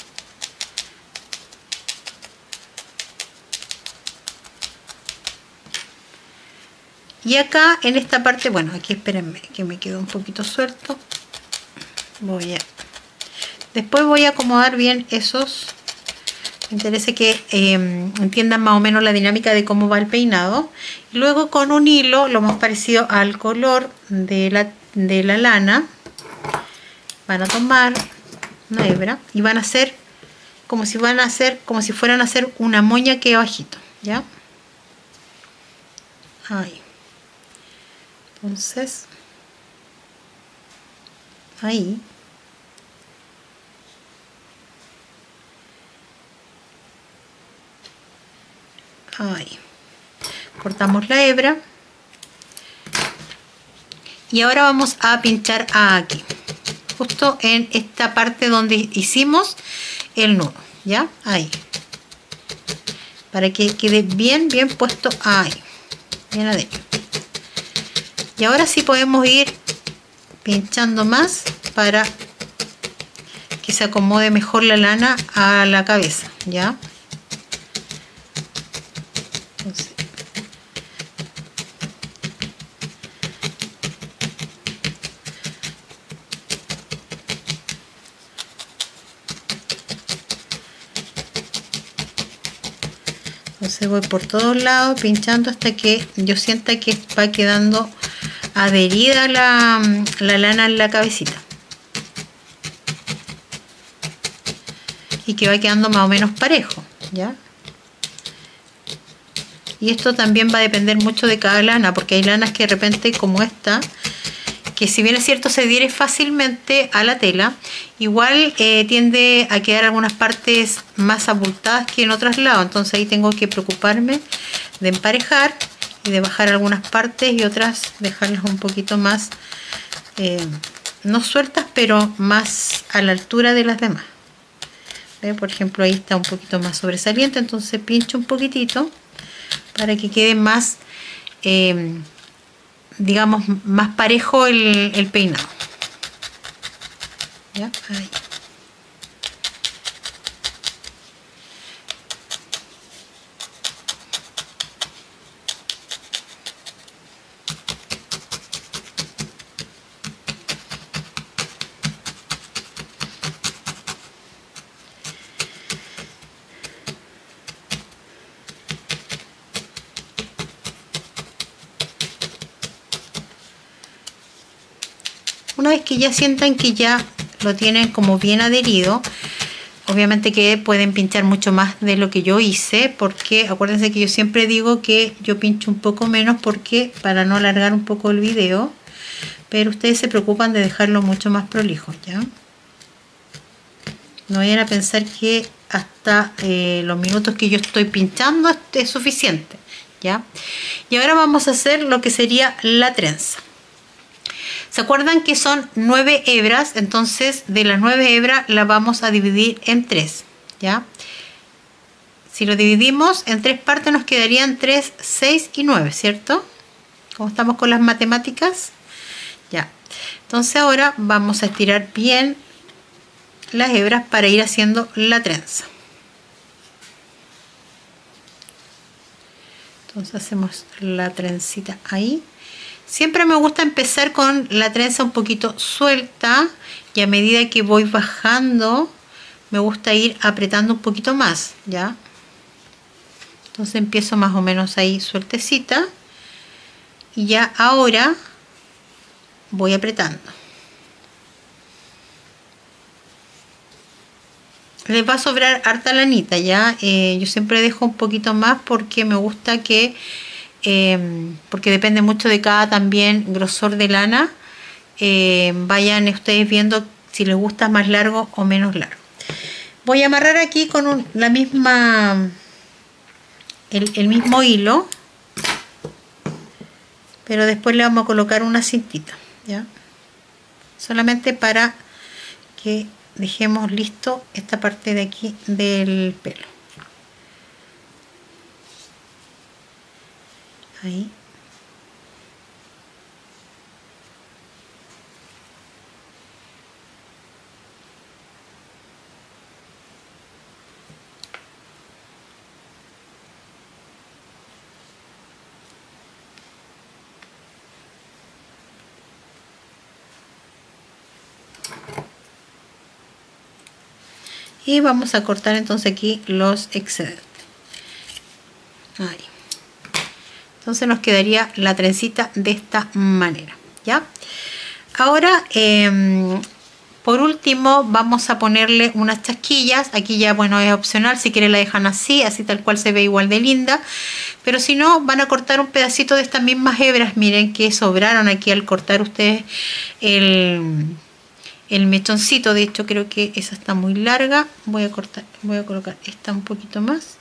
Speaker 1: Y acá en esta parte, bueno, aquí espérenme que me quedó un poquito suelto. Después voy a acomodar bien esos. Me interesa que entiendan más o menos la dinámica de cómo va el peinado. Y luego con un hilo, lo más parecido al color de la lana, van a tomar una hebra y van a hacer como si fueran a hacer una moña aquí abajito, ¿ya? Ahí. Entonces, ahí. Ahí. Cortamos la hebra. Y ahora vamos a pinchar aquí. Justo en esta parte donde hicimos el nudo, ¿ya? Ahí. Para que quede bien puesto ahí. Bien adentro. Y ahora sí podemos ir pinchando más para que se acomode mejor la lana a la cabeza, ¿ya? Entonces voy por todos lados pinchando hasta que yo sienta que va quedando adherida la lana en la cabecita y que va quedando más o menos parejo, ¿ya? Y esto también va a depender mucho de cada lana, porque hay lanas que de repente, como esta, que si bien es cierto se adhiere fácilmente a la tela, igual tiende a quedar algunas partes más abultadas que en otros lados. Entonces ahí tengo que preocuparme de emparejar y de bajar algunas partes y otras dejarlas un poquito más, no sueltas, pero más a la altura de las demás. ¿Ve? Por ejemplo, ahí está un poquito más sobresaliente, entonces pincho un poquitito para que quede más, digamos, más parejo el peinado. ¿Ya? Ahí. Una vez que ya sientan que ya lo tienen como bien adherido, obviamente que pueden pinchar mucho más de lo que yo hice, porque acuérdense que yo siempre digo que yo pincho un poco menos porque para no alargar un poco el video, pero ustedes se preocupan de dejarlo mucho más prolijo, ¿ya? No vayan a pensar que hasta los minutos que yo estoy pinchando es suficiente, ¿ya? Y ahora vamos a hacer lo que sería la trenza. ¿Se acuerdan que son 9 hebras? Entonces de las 9 hebras las vamos a dividir en 3, ¿ya? Si lo dividimos en 3 partes nos quedarían 3, 6 y 9, ¿cierto? ¿Cómo estamos con las matemáticas? Ya. Entonces ahora vamos a estirar bien las hebras para ir haciendo la trenza. Entonces hacemos la trencita ahí. Siempre me gusta empezar con la trenza un poquito suelta y a medida que voy bajando me gusta ir apretando un poquito más, ¿ya? Entonces empiezo más o menos ahí sueltecita y ya ahora voy apretando. Les va a sobrar harta lanita, ¿ya? Yo siempre dejo un poquito más porque me gusta que porque depende mucho de cada también grosor de lana, vayan ustedes viendo si les gusta más largo o menos largo. Voy a amarrar aquí con el mismo hilo, pero después le vamos a colocar una cintita, ¿ya? Solamente para que dejemos listo esta parte de aquí del pelo. Ahí. y vamos a cortar entonces aquí los excedentes. Ahí. Entonces nos quedaría la trencita de esta manera, ¿ya? Ahora, por último, vamos a ponerle unas chasquillas. Aquí ya, bueno, es opcional. Si quieren la dejan así, así tal cual se ve igual de linda. Pero si no, van a cortar un pedacito de estas mismas hebras. Miren que sobraron aquí al cortar ustedes el mechoncito. De hecho, creo que esa está muy larga. Voy a colocar esta un poquito más.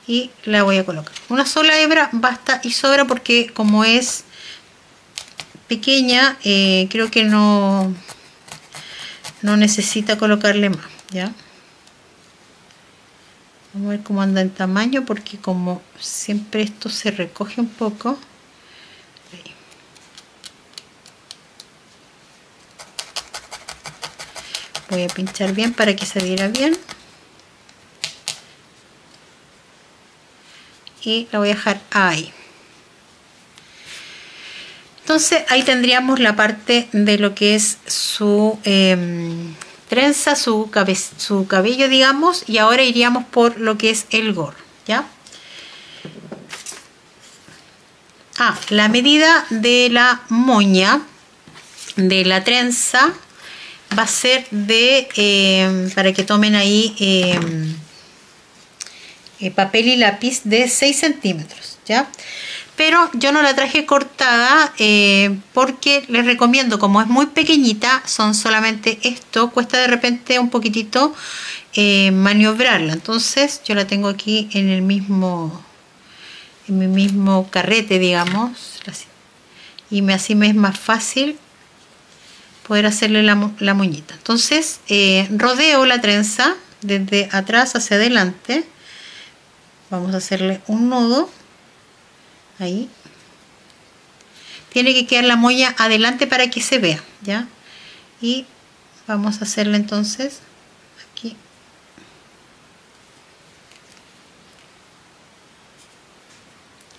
Speaker 1: Y la voy a colocar. Una sola hebra basta y sobra porque como es pequeña, creo que no necesita colocarle más, ¿ya? Vamos a ver cómo anda en tamaño, porque como siempre esto se recoge un poco. Ahí. Voy a pinchar bien para que se adhiera bien. Y la voy a dejar ahí. Entonces ahí tendríamos la parte de lo que es su trenza, su cabello, digamos, y ahora iríamos por lo que es el gorro, ¿ya? La medida de la moña de la trenza va a ser de, para que tomen ahí papel y lápiz, de 6 centímetros, ¿ya? Pero yo no la traje cortada porque les recomiendo, como es muy pequeñita, son solamente esto, cuesta de repente un poquitito maniobrarla. Entonces yo la tengo aquí en mi mismo carrete, digamos, y así me es más fácil poder hacerle la moñita. Entonces rodeo la trenza desde atrás hacia adelante. Vamos a hacerle un nudo. Ahí. Tiene que quedar la moña adelante para que se vea, ¿ya? Y vamos a hacerle entonces aquí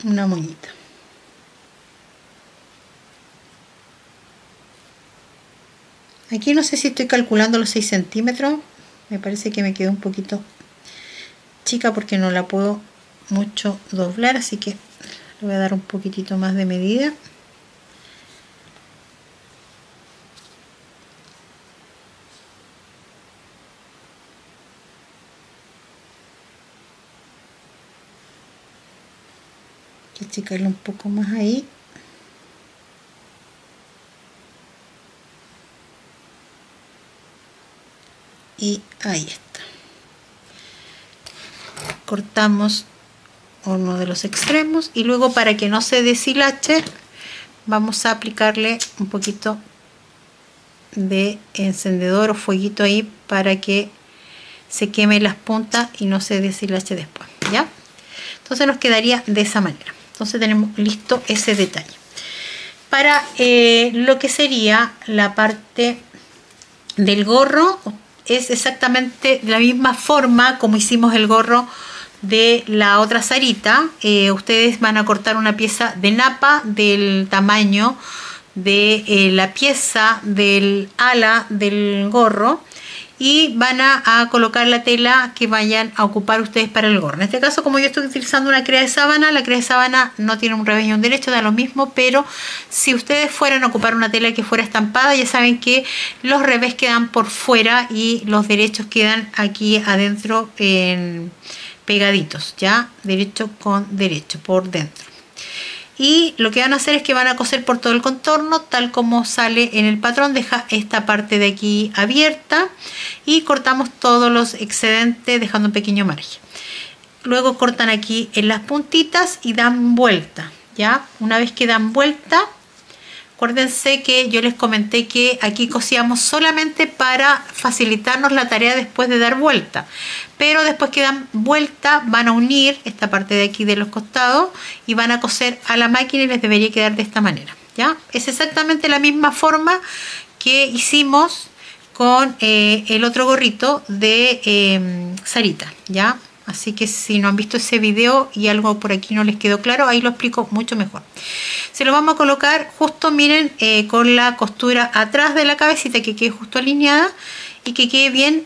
Speaker 1: una moñita. Aquí no sé si estoy calculando los 6 centímetros. Me parece que me quedó un poquito chica porque no la puedo mucho doblar, así que le voy a dar un poquitito más de medida. Hay que achicarle un poco más ahí. Y ahí está. Cortamos uno de los extremos y luego, para que no se deshilache, vamos a aplicarle un poquito de encendedor o fueguito ahí para que se queme las puntas y no se deshilache después, ¿ya? Entonces nos quedaría de esa manera. Entonces tenemos listo ese detalle. Para lo que sería la parte del gorro, es exactamente de la misma forma como hicimos el gorro de la otra Sarita. Ustedes van a cortar una pieza de napa del tamaño de la pieza del ala del gorro y van a colocar la tela que vayan a ocupar ustedes para el gorro. En este caso, como yo estoy utilizando una crea de sábana, la crea de sábana no tiene un revés y un derecho, da lo mismo, pero si ustedes fueran a ocupar una tela que fuera estampada, ya saben que los revés quedan por fuera y los derechos quedan aquí adentro pegaditos, ya, derecho con derecho por dentro. Y lo que van a hacer es que van a coser por todo el contorno tal como sale en el patrón. Deja esta parte de aquí abierta y cortamos todos los excedentes dejando un pequeño margen. Luego cortan aquí en las puntitas y dan vuelta, ¿ya? Una vez que dan vuelta, acuérdense que yo les comenté que aquí cosíamos solamente para facilitarnos la tarea después de dar vuelta. Pero después que dan vuelta van a unir esta parte de aquí de los costados y van a coser a la máquina y les debería quedar de esta manera, ¿ya? Es exactamente la misma forma que hicimos con el otro gorrito de Sarita, ¿ya? Así que si no han visto ese video y algo por aquí no les quedó claro, ahí lo explico mucho mejor. Se lo vamos a colocar justo, miren, con la costura atrás de la cabecita que quede justo alineada y que quede bien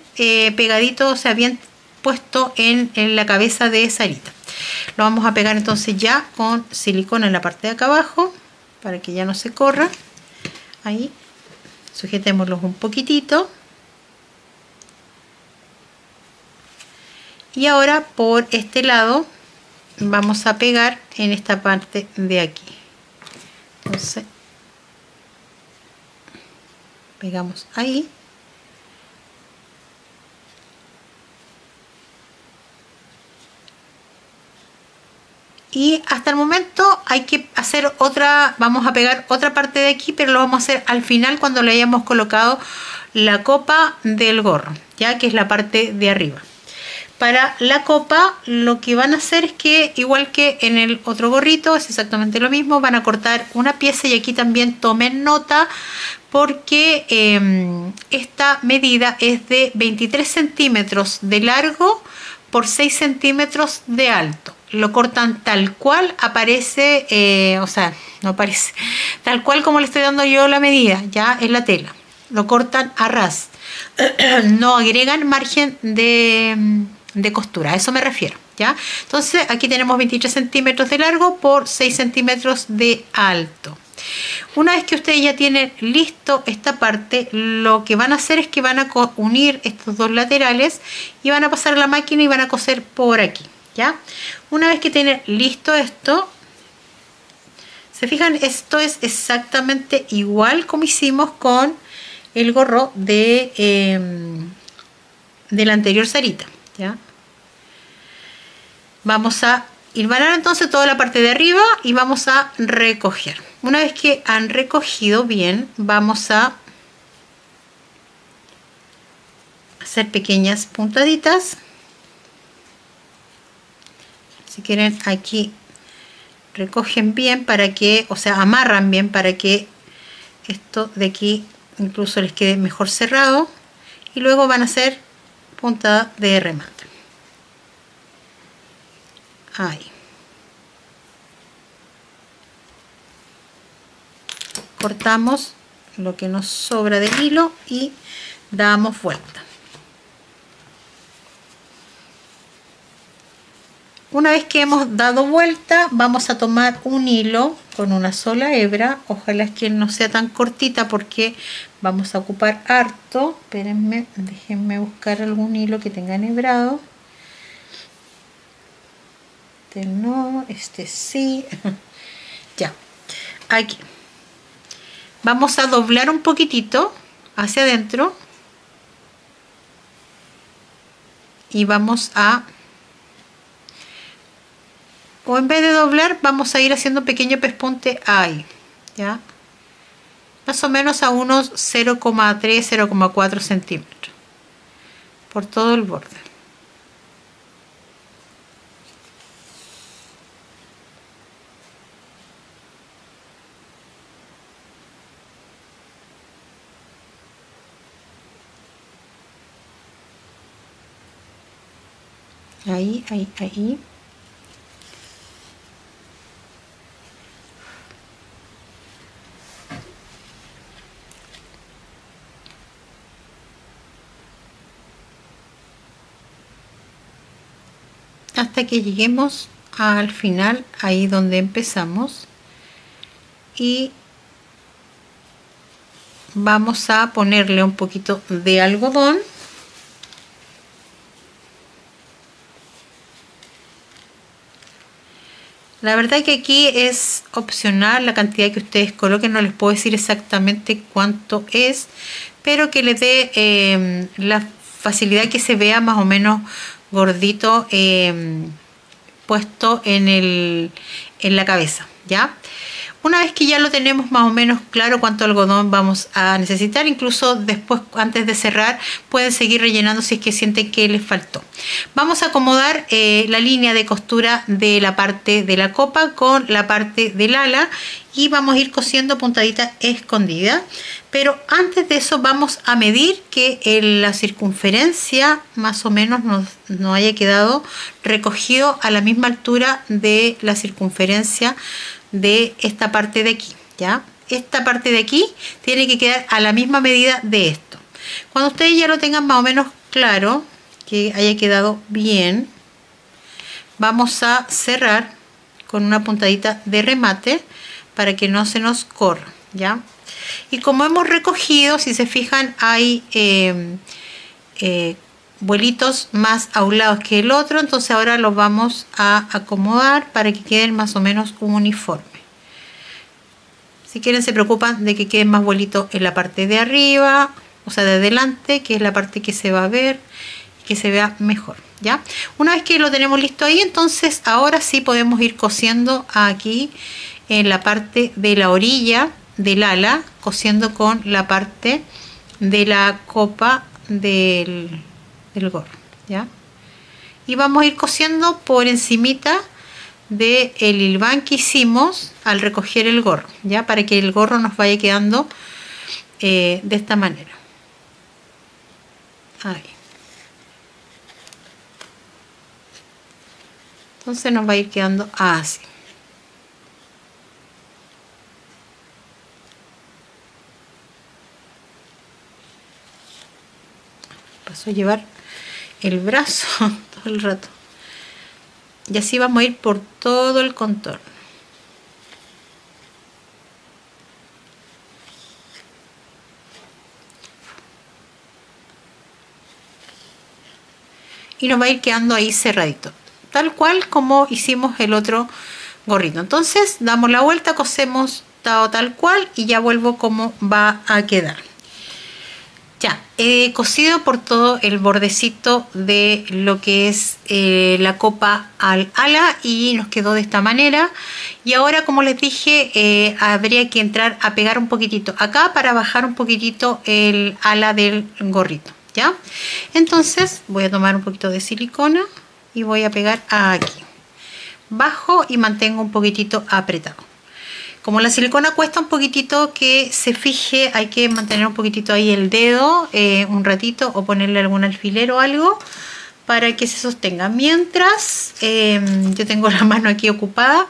Speaker 1: pegadito, o sea, bien puesto en la cabeza de Sarita. Lo vamos a pegar entonces ya con silicona en la parte de acá abajo para que ya no se corra. Ahí, sujetémoslos un poquitito. Y ahora por este lado vamos a pegar en esta parte de aquí. Entonces pegamos ahí. Y hasta el momento hay que hacer otra, vamos a pegar otra parte de aquí, pero lo vamos a hacer al final cuando le hayamos colocado la copa del gorro, ya que es la parte de arriba. Para la copa lo que van a hacer es que, igual que en el otro gorrito, es exactamente lo mismo, van a cortar una pieza, y aquí también tomen nota porque esta medida es de 23 centímetros de largo por 6 centímetros de alto. Lo cortan tal cual aparece, o sea, no aparece, tal cual como le estoy dando yo la medida, ya en la tela. Lo cortan a ras, no agregan margen de costura, a eso me refiero, ¿ya? Entonces aquí tenemos 23 centímetros de largo por 6 centímetros de alto. Una vez que ustedes ya tienen listo esta parte, lo que van a hacer es que van a unir estos dos laterales y van a pasar a la máquina y van a coser por aquí, ¿ya? Una vez que tienen listo esto, se fijan, esto es exactamente igual como hicimos con el gorro de la anterior Sarita, ¿ya? Vamos a hilvanar entonces toda la parte de arriba y vamos a recoger. Una vez que han recogido bien, vamos a hacer pequeñas puntaditas. Si quieren, aquí recogen bien para que, o sea, amarran bien para que esto de aquí incluso les quede mejor cerrado, y luego van a hacer puntada de remate. Ahí. Cortamos lo que nos sobra del hilo y damos vuelta. Una vez que hemos dado vuelta, vamos a tomar un hilo con una sola hebra. Ojalá que no sea tan cortita porque vamos a ocupar harto. Espérenme, déjenme buscar algún hilo que tenga enhebrado. Este no, este sí. Ya, aquí. Vamos a doblar un poquitito hacia adentro. Y vamos a... o en vez de doblar, vamos a ir haciendo un pequeño pespunte ahí, ¿ya? Más o menos a unos 0,3, 0,4 centímetros por todo el borde. Ahí, ahí, ahí. Hasta que lleguemos al final, ahí donde empezamos, y vamos a ponerle un poquito de algodón. La verdad que aquí es opcional la cantidad que ustedes coloquen, no les puedo decir exactamente cuánto es, pero que les dé la facilidad que se vea más o menos gordito puesto en la cabeza, ¿ya? Una vez que ya lo tenemos más o menos claro cuánto algodón vamos a necesitar, incluso después, antes de cerrar, pueden seguir rellenando si es que sienten que les faltó. Vamos a acomodar la línea de costura de la parte de la copa con la parte del ala y vamos a ir cosiendo puntadita escondida. Pero antes de eso vamos a medir que la circunferencia más o menos nos haya quedado recogido a la misma altura de la circunferencia de esta parte de aquí, ¿ya? Esta parte de aquí tiene que quedar a la misma medida de esto. Cuando ustedes ya lo tengan más o menos claro, que haya quedado bien, vamos a cerrar con una puntadita de remate para que no se nos corra, ¿ya? Y como hemos recogido, si se fijan, hay vuelitos más a un lado que el otro, entonces ahora los vamos a acomodar para que queden más o menos uniformes. Si quieren, se preocupan de que queden más vuelitos en la parte de arriba, o sea, de adelante, que es la parte que se va a ver, que se vea mejor, ¿ya? Una vez que lo tenemos listo ahí, entonces ahora sí podemos ir cosiendo aquí en la parte de la orilla del ala, cosiendo con la parte de la copa del gorro, ¿ya? Y vamos a ir cosiendo por encimita del hilván que hicimos al recoger el gorro, ¿ya? Para que el gorro nos vaya quedando de esta manera. Ahí. Entonces nos va a ir quedando así. Paso a llevar el brazo todo el rato. Y así vamos a ir por todo el contorno. Y nos va a ir quedando ahí cerradito, tal cual como hicimos el otro gorrito. Entonces damos la vuelta, cosemos tal cual y ya vuelvo como va a quedar. Ya, he cosido por todo el bordecito de lo que es la copa al ala y nos quedó de esta manera. Y ahora, como les dije, habría que entrar a pegar un poquitito acá para bajar un poquitito el ala del gorrito, ¿ya? Entonces voy a tomar un poquito de silicona y voy a pegar aquí. Bajo y mantengo un poquitito apretado. Como la silicona cuesta un poquitito que se fije, hay que mantener un poquitito ahí el dedo un ratito o ponerle algún alfiler o algo para que se sostenga. Mientras yo tengo la mano aquí ocupada,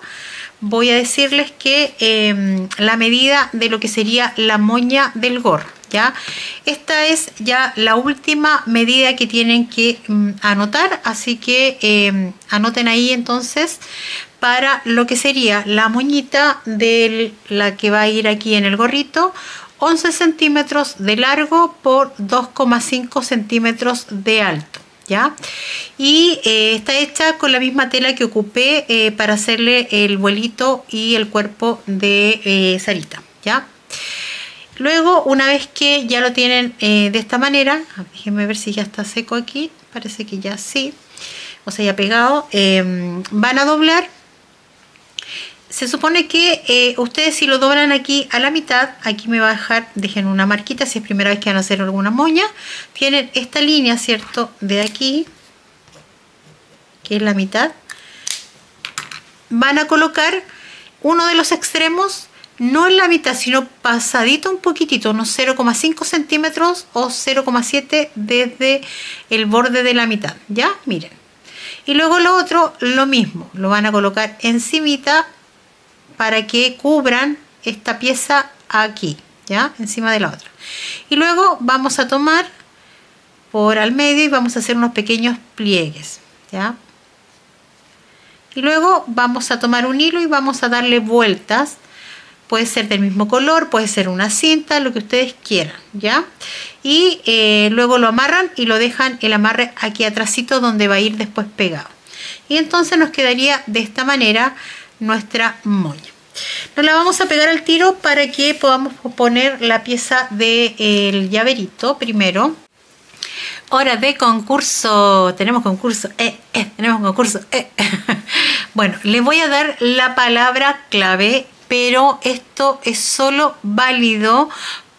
Speaker 1: voy a decirles que la medida de lo que sería la moña del gorro, ¿ya? Esta es ya la última medida que tienen que anotar, así que anoten ahí entonces para lo que sería la moñita de la que va a ir aquí en el gorrito, 11 centímetros de largo por 2,5 centímetros de alto, ¿ya? Y está hecha con la misma tela que ocupé para hacerle el vuelito y el cuerpo de Sarita, ¿ya? Luego, una vez que ya lo tienen de esta manera, déjenme ver si ya está seco aquí, parece que ya sí, o sea, ya pegado, van a doblar. Se supone que ustedes, si lo doblan aquí a la mitad, aquí me va a dejar, dejen una marquita si es primera vez que van a hacer alguna moña. Tienen esta línea, ¿cierto? De aquí, que es la mitad. Van a colocar uno de los extremos, no en la mitad, sino pasadito un poquitito, unos 0,5 centímetros o 0,7 desde el borde de la mitad, ¿ya? Miren. Y luego lo otro, lo mismo, lo van a colocar encimita para que cubran esta pieza aquí, ¿ya? Encima de la otra. Y luego vamos a tomar por al medio y vamos a hacer unos pequeños pliegues, ¿ya? Y luego vamos a tomar un hilo y vamos a darle vueltas. Puede ser del mismo color, puede ser una cinta, lo que ustedes quieran, ¿ya? Y luego lo amarran y lo dejan el amarre aquí atrásito donde va a ir después pegado. Y entonces nos quedaría de esta manera nuestra moña. Nos la vamos a pegar al tiro para que podamos poner la pieza del llaverito primero. Hora de concurso. Tenemos concurso. Tenemos concurso. Bueno, les voy a dar la palabra clave, pero esto es solo válido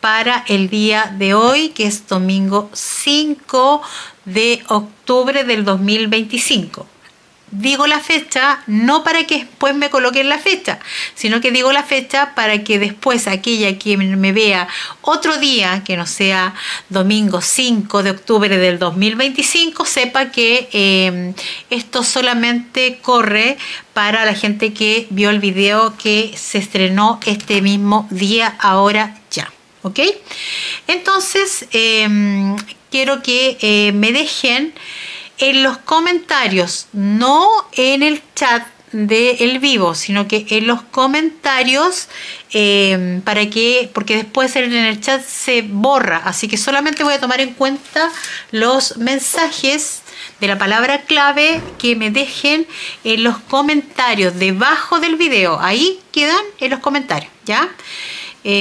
Speaker 1: para el día de hoy, que es domingo 5 de octubre del 2025. Digo la fecha no para que después me coloquen la fecha, sino que digo la fecha para que después aquella que me vea otro día que no sea domingo 5 de octubre del 2025 sepa que esto solamente corre para la gente que vio el video que se estrenó este mismo día, ahora ya. ¿ok? Entonces, quiero que me dejen en los comentarios, no en el chat del vivo, sino que en los comentarios, porque después en el chat se borra, así que solamente voy a tomar en cuenta los mensajes de la palabra clave que me dejen en los comentarios debajo del video. Ahí quedan en los comentarios, ¿ya?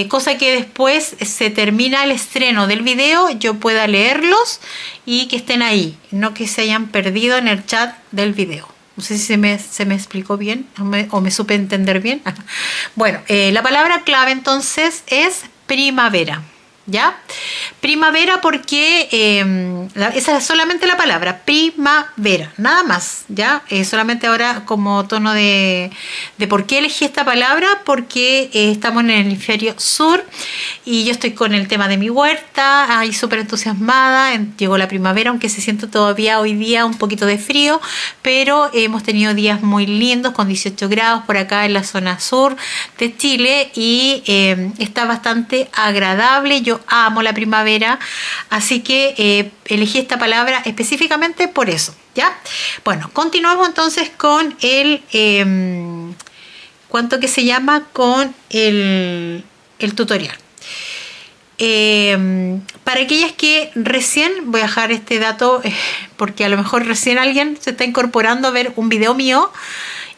Speaker 1: Cosa que después se termina el estreno del video, yo pueda leerlos y que estén ahí, no que se hayan perdido en el chat del video. No sé si se me explicó bien o me supe entender bien. Bueno, la palabra clave entonces es primavera, ¿ya? Primavera porque esa es solamente la palabra, primavera, nada más, ¿ya? Solamente ahora como tono de por qué elegí esta palabra, porque estamos en el hemisferio sur y yo estoy con el tema de mi huerta, ahí súper entusiasmada, llegó la primavera, aunque se siente todavía hoy día un poquito de frío, pero hemos tenido días muy lindos con 18 grados por acá en la zona sur de Chile y está bastante agradable. Yo amo la primavera, así que elegí esta palabra específicamente por eso, ¿ya? Bueno, continuamos entonces con el ¿cuánto que se llama? Con el tutorial. Para aquellas que recién, voy a dejar este dato porque a lo mejor recién alguien se está incorporando a ver un video mío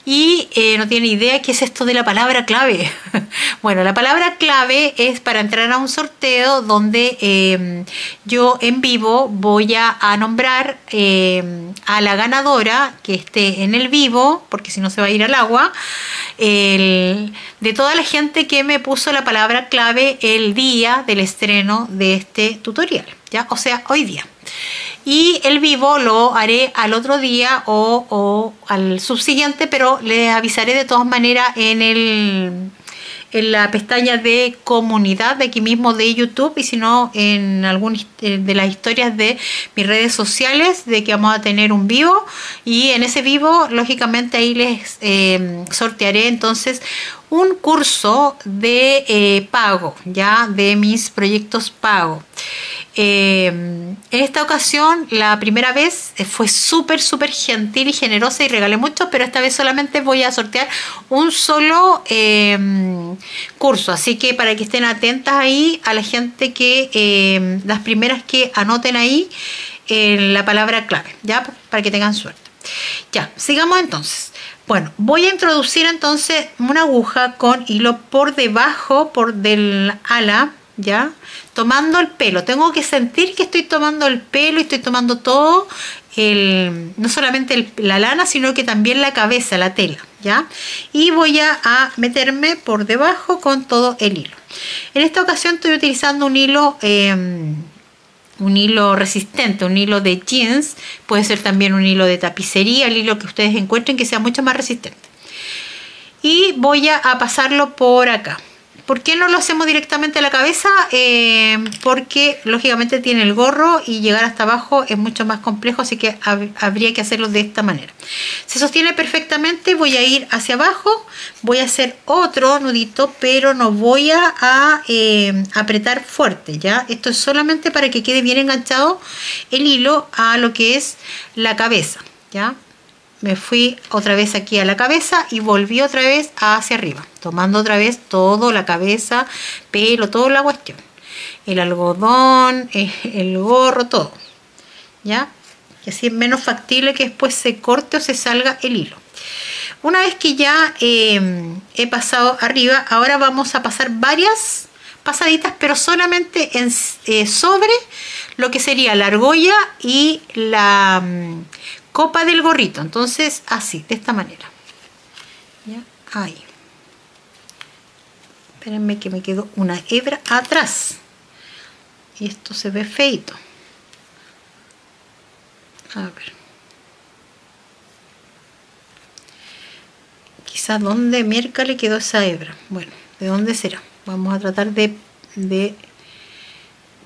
Speaker 1: y no tiene idea qué es esto de la palabra clave. Bueno, la palabra clave es para entrar a un sorteo donde yo en vivo voy a nombrar a la ganadora que esté en el vivo, porque si no se va a ir al agua, de toda la gente que me puso la palabra clave el día del estreno de este tutorial, ¿ya? O sea, hoy día. Y el vivo lo haré al otro día o al subsiguiente, pero les avisaré de todas maneras en la pestaña de comunidad de aquí mismo de YouTube, y si no en alguna de las historias de mis redes sociales, de que vamos a tener un vivo, y en ese vivo lógicamente ahí les sortearé entonces un curso de pago, ya, de mis proyectos pago. En esta ocasión, la primera vez fue súper gentil y generosa y regalé mucho, pero esta vez solamente voy a sortear un solo curso, así que para que estén atentas ahí a la gente que las primeras que anoten ahí la palabra clave, ya, para que tengan suerte. Ya, sigamos entonces. Bueno, voy a introducir entonces una aguja con hilo por debajo del ala, ya, tomando el pelo. Tengo que sentir que estoy tomando el pelo y estoy tomando todo, no solamente la lana, sino que también la cabeza, la tela, ya. Y voy a meterme por debajo con todo el hilo. En esta ocasión estoy utilizando un hilo resistente, un hilo de jeans, puede ser también un hilo de tapicería, el hilo que ustedes encuentren que sea mucho más resistente. Y voy a pasarlo por acá. ¿Por qué no lo hacemos directamente a la cabeza? Porque lógicamente tiene el gorro y llegar hasta abajo es mucho más complejo, así que habría que hacerlo de esta manera. Se sostiene perfectamente, voy a ir hacia abajo, voy a hacer otro nudito, pero no voy a apretar fuerte, ¿ya? Esto es solamente para que quede bien enganchado el hilo a lo que es la cabeza, ¿ya? Me fui otra vez aquí a la cabeza y volví otra vez hacia arriba, tomando otra vez todo, la cabeza, pelo, toda la cuestión, el algodón, el gorro, todo, ¿ya? Y así es menos factible que después se corte o se salga el hilo. Una vez que ya he pasado arriba, ahora vamos a pasar varias pasaditas, pero solamente sobre lo que sería la argolla y la copa del gorrito. Entonces así, de esta manera, ¿ya? Ahí. Espérenme que me quedó una hebra atrás y esto se ve feito. A ver, quizás dónde miércoles quedó esa hebra. Bueno, ¿de dónde será? Vamos a tratar de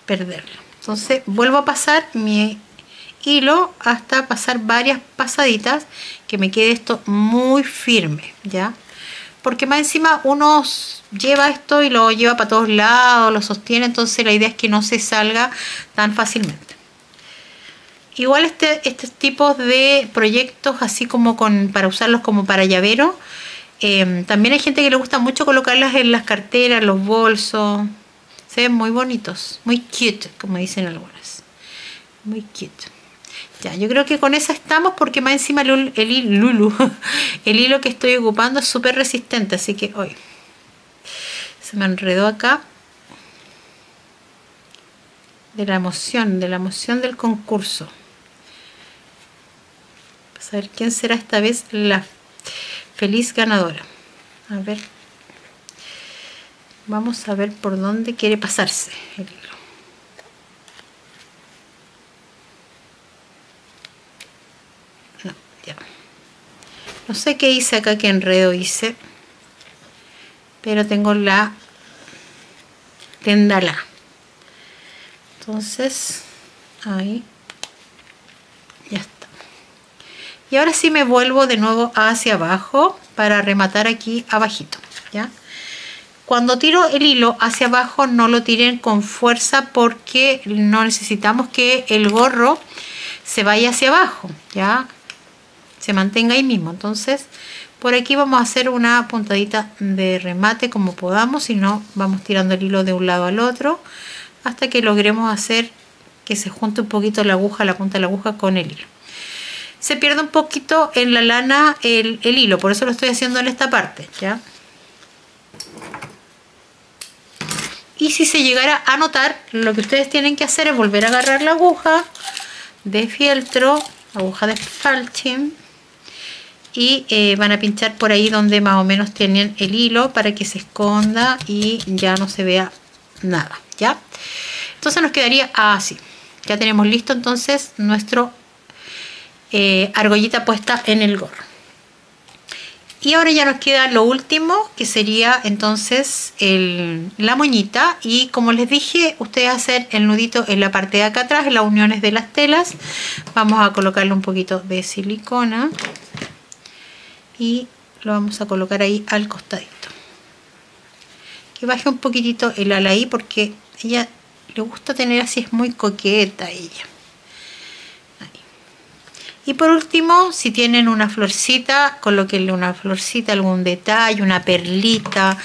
Speaker 1: perderla. Entonces vuelvo a pasar mi hilo hasta pasar varias pasaditas, que me quede esto muy firme, ¿ya? porque más encima uno lleva esto y lo lleva para todos lados, lo sostiene, entonces la idea es que no se salga tan fácilmente. Igual estos tipos de proyectos, así como para usarlos como para llavero, también hay gente que le gusta mucho colocarlas en las carteras, los bolsos. Se ven muy bonitos, muy cute, como dicen algunas. Muy cute. Ya, yo creo que con esa estamos, porque más encima el hilo que estoy ocupando es súper resistente, así que hoy se me enredó acá. De la emoción del concurso. Vamos a ver quién será esta vez la feliz ganadora. A ver. Vamos a ver por dónde quiere pasarse el hilo. No, ya. No sé qué hice acá, qué enredo hice. Pero tengo la téndala. Entonces, ahí. Ya está. Y ahora sí me vuelvo de nuevo hacia abajo para rematar aquí abajito, ¿ya? Cuando tiro el hilo hacia abajo, no lo tiren con fuerza, porque no necesitamos que el gorro se vaya hacia abajo, ¿ya? Se mantenga ahí mismo. Entonces, por aquí vamos a hacer una puntadita de remate como podamos, si no vamos tirando el hilo de un lado al otro hasta que logremos hacer que se junte un poquito la aguja, la punta de la aguja con el hilo. Se pierde un poquito en la lana el hilo, por eso lo estoy haciendo en esta parte, ¿ya? Y si se llegara a notar, lo que ustedes tienen que hacer es volver a agarrar la aguja de fieltro, aguja de felting, y van a pinchar por ahí donde más o menos tienen el hilo para que se esconda y ya no se vea nada, ¿ya? Entonces nos quedaría así. Ya tenemos listo entonces nuestro argollita puesta en el gorro. Y ahora ya nos queda lo último, que sería entonces la moñita. Y como les dije, ustedes hacen el nudito en la parte de acá atrás, en las uniones de las telas. Vamos a colocarle un poquito de silicona y lo vamos a colocar ahí al costadito. Que baje un poquitito el ala ahí, porque ella le gusta tener así, es muy coqueta ella. Y por último, si tienen una florcita, colóquenle una florcita, algún detalle, una perlita.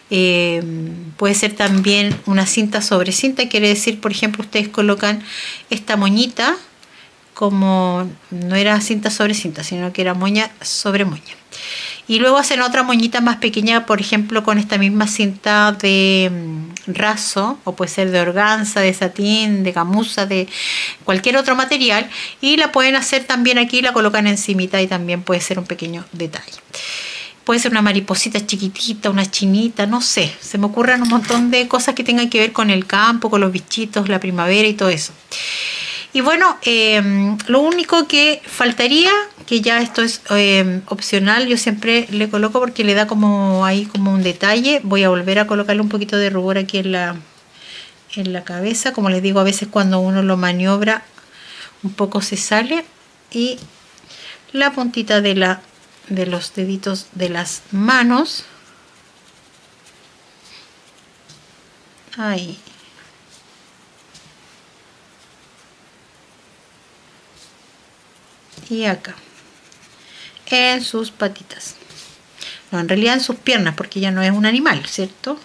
Speaker 1: Puede ser también una cinta sobre cinta. Quiere decir, por ejemplo, ustedes colocan esta moñita, como no era cinta sobre cinta, sino que era moña sobre moña. Y luego hacen otra moñita más pequeña, por ejemplo, con esta misma cinta de raso, o puede ser de organza, de satín, de gamuza, de cualquier otro material. Y la pueden hacer también aquí, la colocan encimita y también puede ser un pequeño detalle. Puede ser una mariposita chiquitita, una chinita, no sé. Se me ocurren un montón de cosas que tengan que ver con el campo, con los bichitos, la primavera y todo eso. Y bueno, lo único que faltaría, que ya esto es opcional, yo siempre le coloco porque le da como ahí como un detalle. Voy a volver a colocarle un poquito de rubor aquí en la cabeza. Como les digo, a veces cuando uno lo maniobra un poco se sale. Y la puntita de los deditos de las manos. Ahí. Y acá en sus patitas, no, en realidad en sus piernas, porque ya no es un animal, ¿cierto?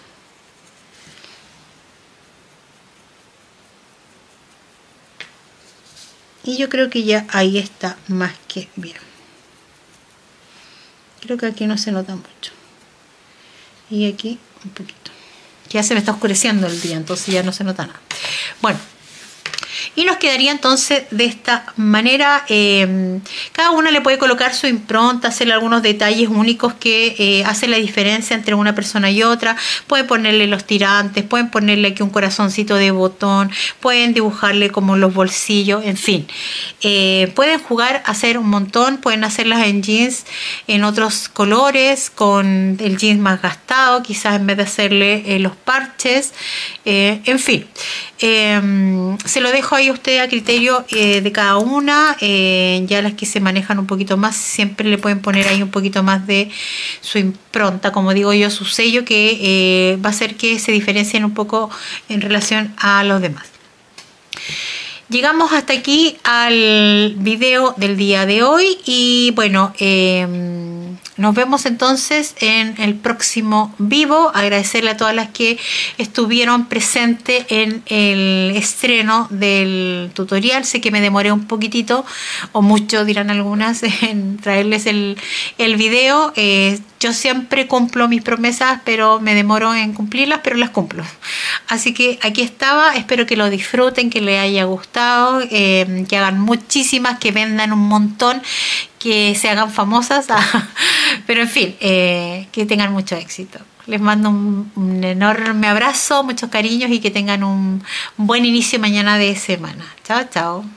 Speaker 1: Y yo creo que ya ahí está más que bien. Creo que aquí no se nota mucho, y aquí un poquito. Ya se me está oscureciendo el día, entonces ya no se nota nada. Bueno, y nos quedaría entonces de esta manera. Cada una le puede colocar su impronta, hacerle algunos detalles únicos que hacen la diferencia entre una persona y otra. Pueden ponerle los tirantes, pueden ponerle aquí un corazoncito de botón, pueden dibujarle como los bolsillos, en fin. Pueden jugar a hacer un montón, pueden hacerlas en jeans en otros colores, con el jeans más gastado, quizás en vez de hacerle los parches, en fin. Se lo dejo ahí vaya usted a criterio de cada una. Ya las que se manejan un poquito más siempre le pueden poner ahí un poquito más de su impronta, como digo yo, su sello, que va a hacer que se diferencien un poco en relación a los demás. Llegamos hasta aquí al video del día de hoy y bueno, nos vemos entonces en el próximo vivo. Agradecerle a todas las que estuvieron presentes en el estreno del tutorial. Sé que me demoré un poquitito, o mucho dirán algunas, en traerles el video. Yo siempre cumplo mis promesas, pero me demoro en cumplirlas, pero las cumplo. Así que aquí estaba, espero que lo disfruten, que les haya gustado, que hagan muchísimas, que vendan un montón, que se hagan famosas, pero en fin, que tengan mucho éxito. Les mando un enorme abrazo, muchos cariños y que tengan un buen inicio mañana de semana. Chao, chao.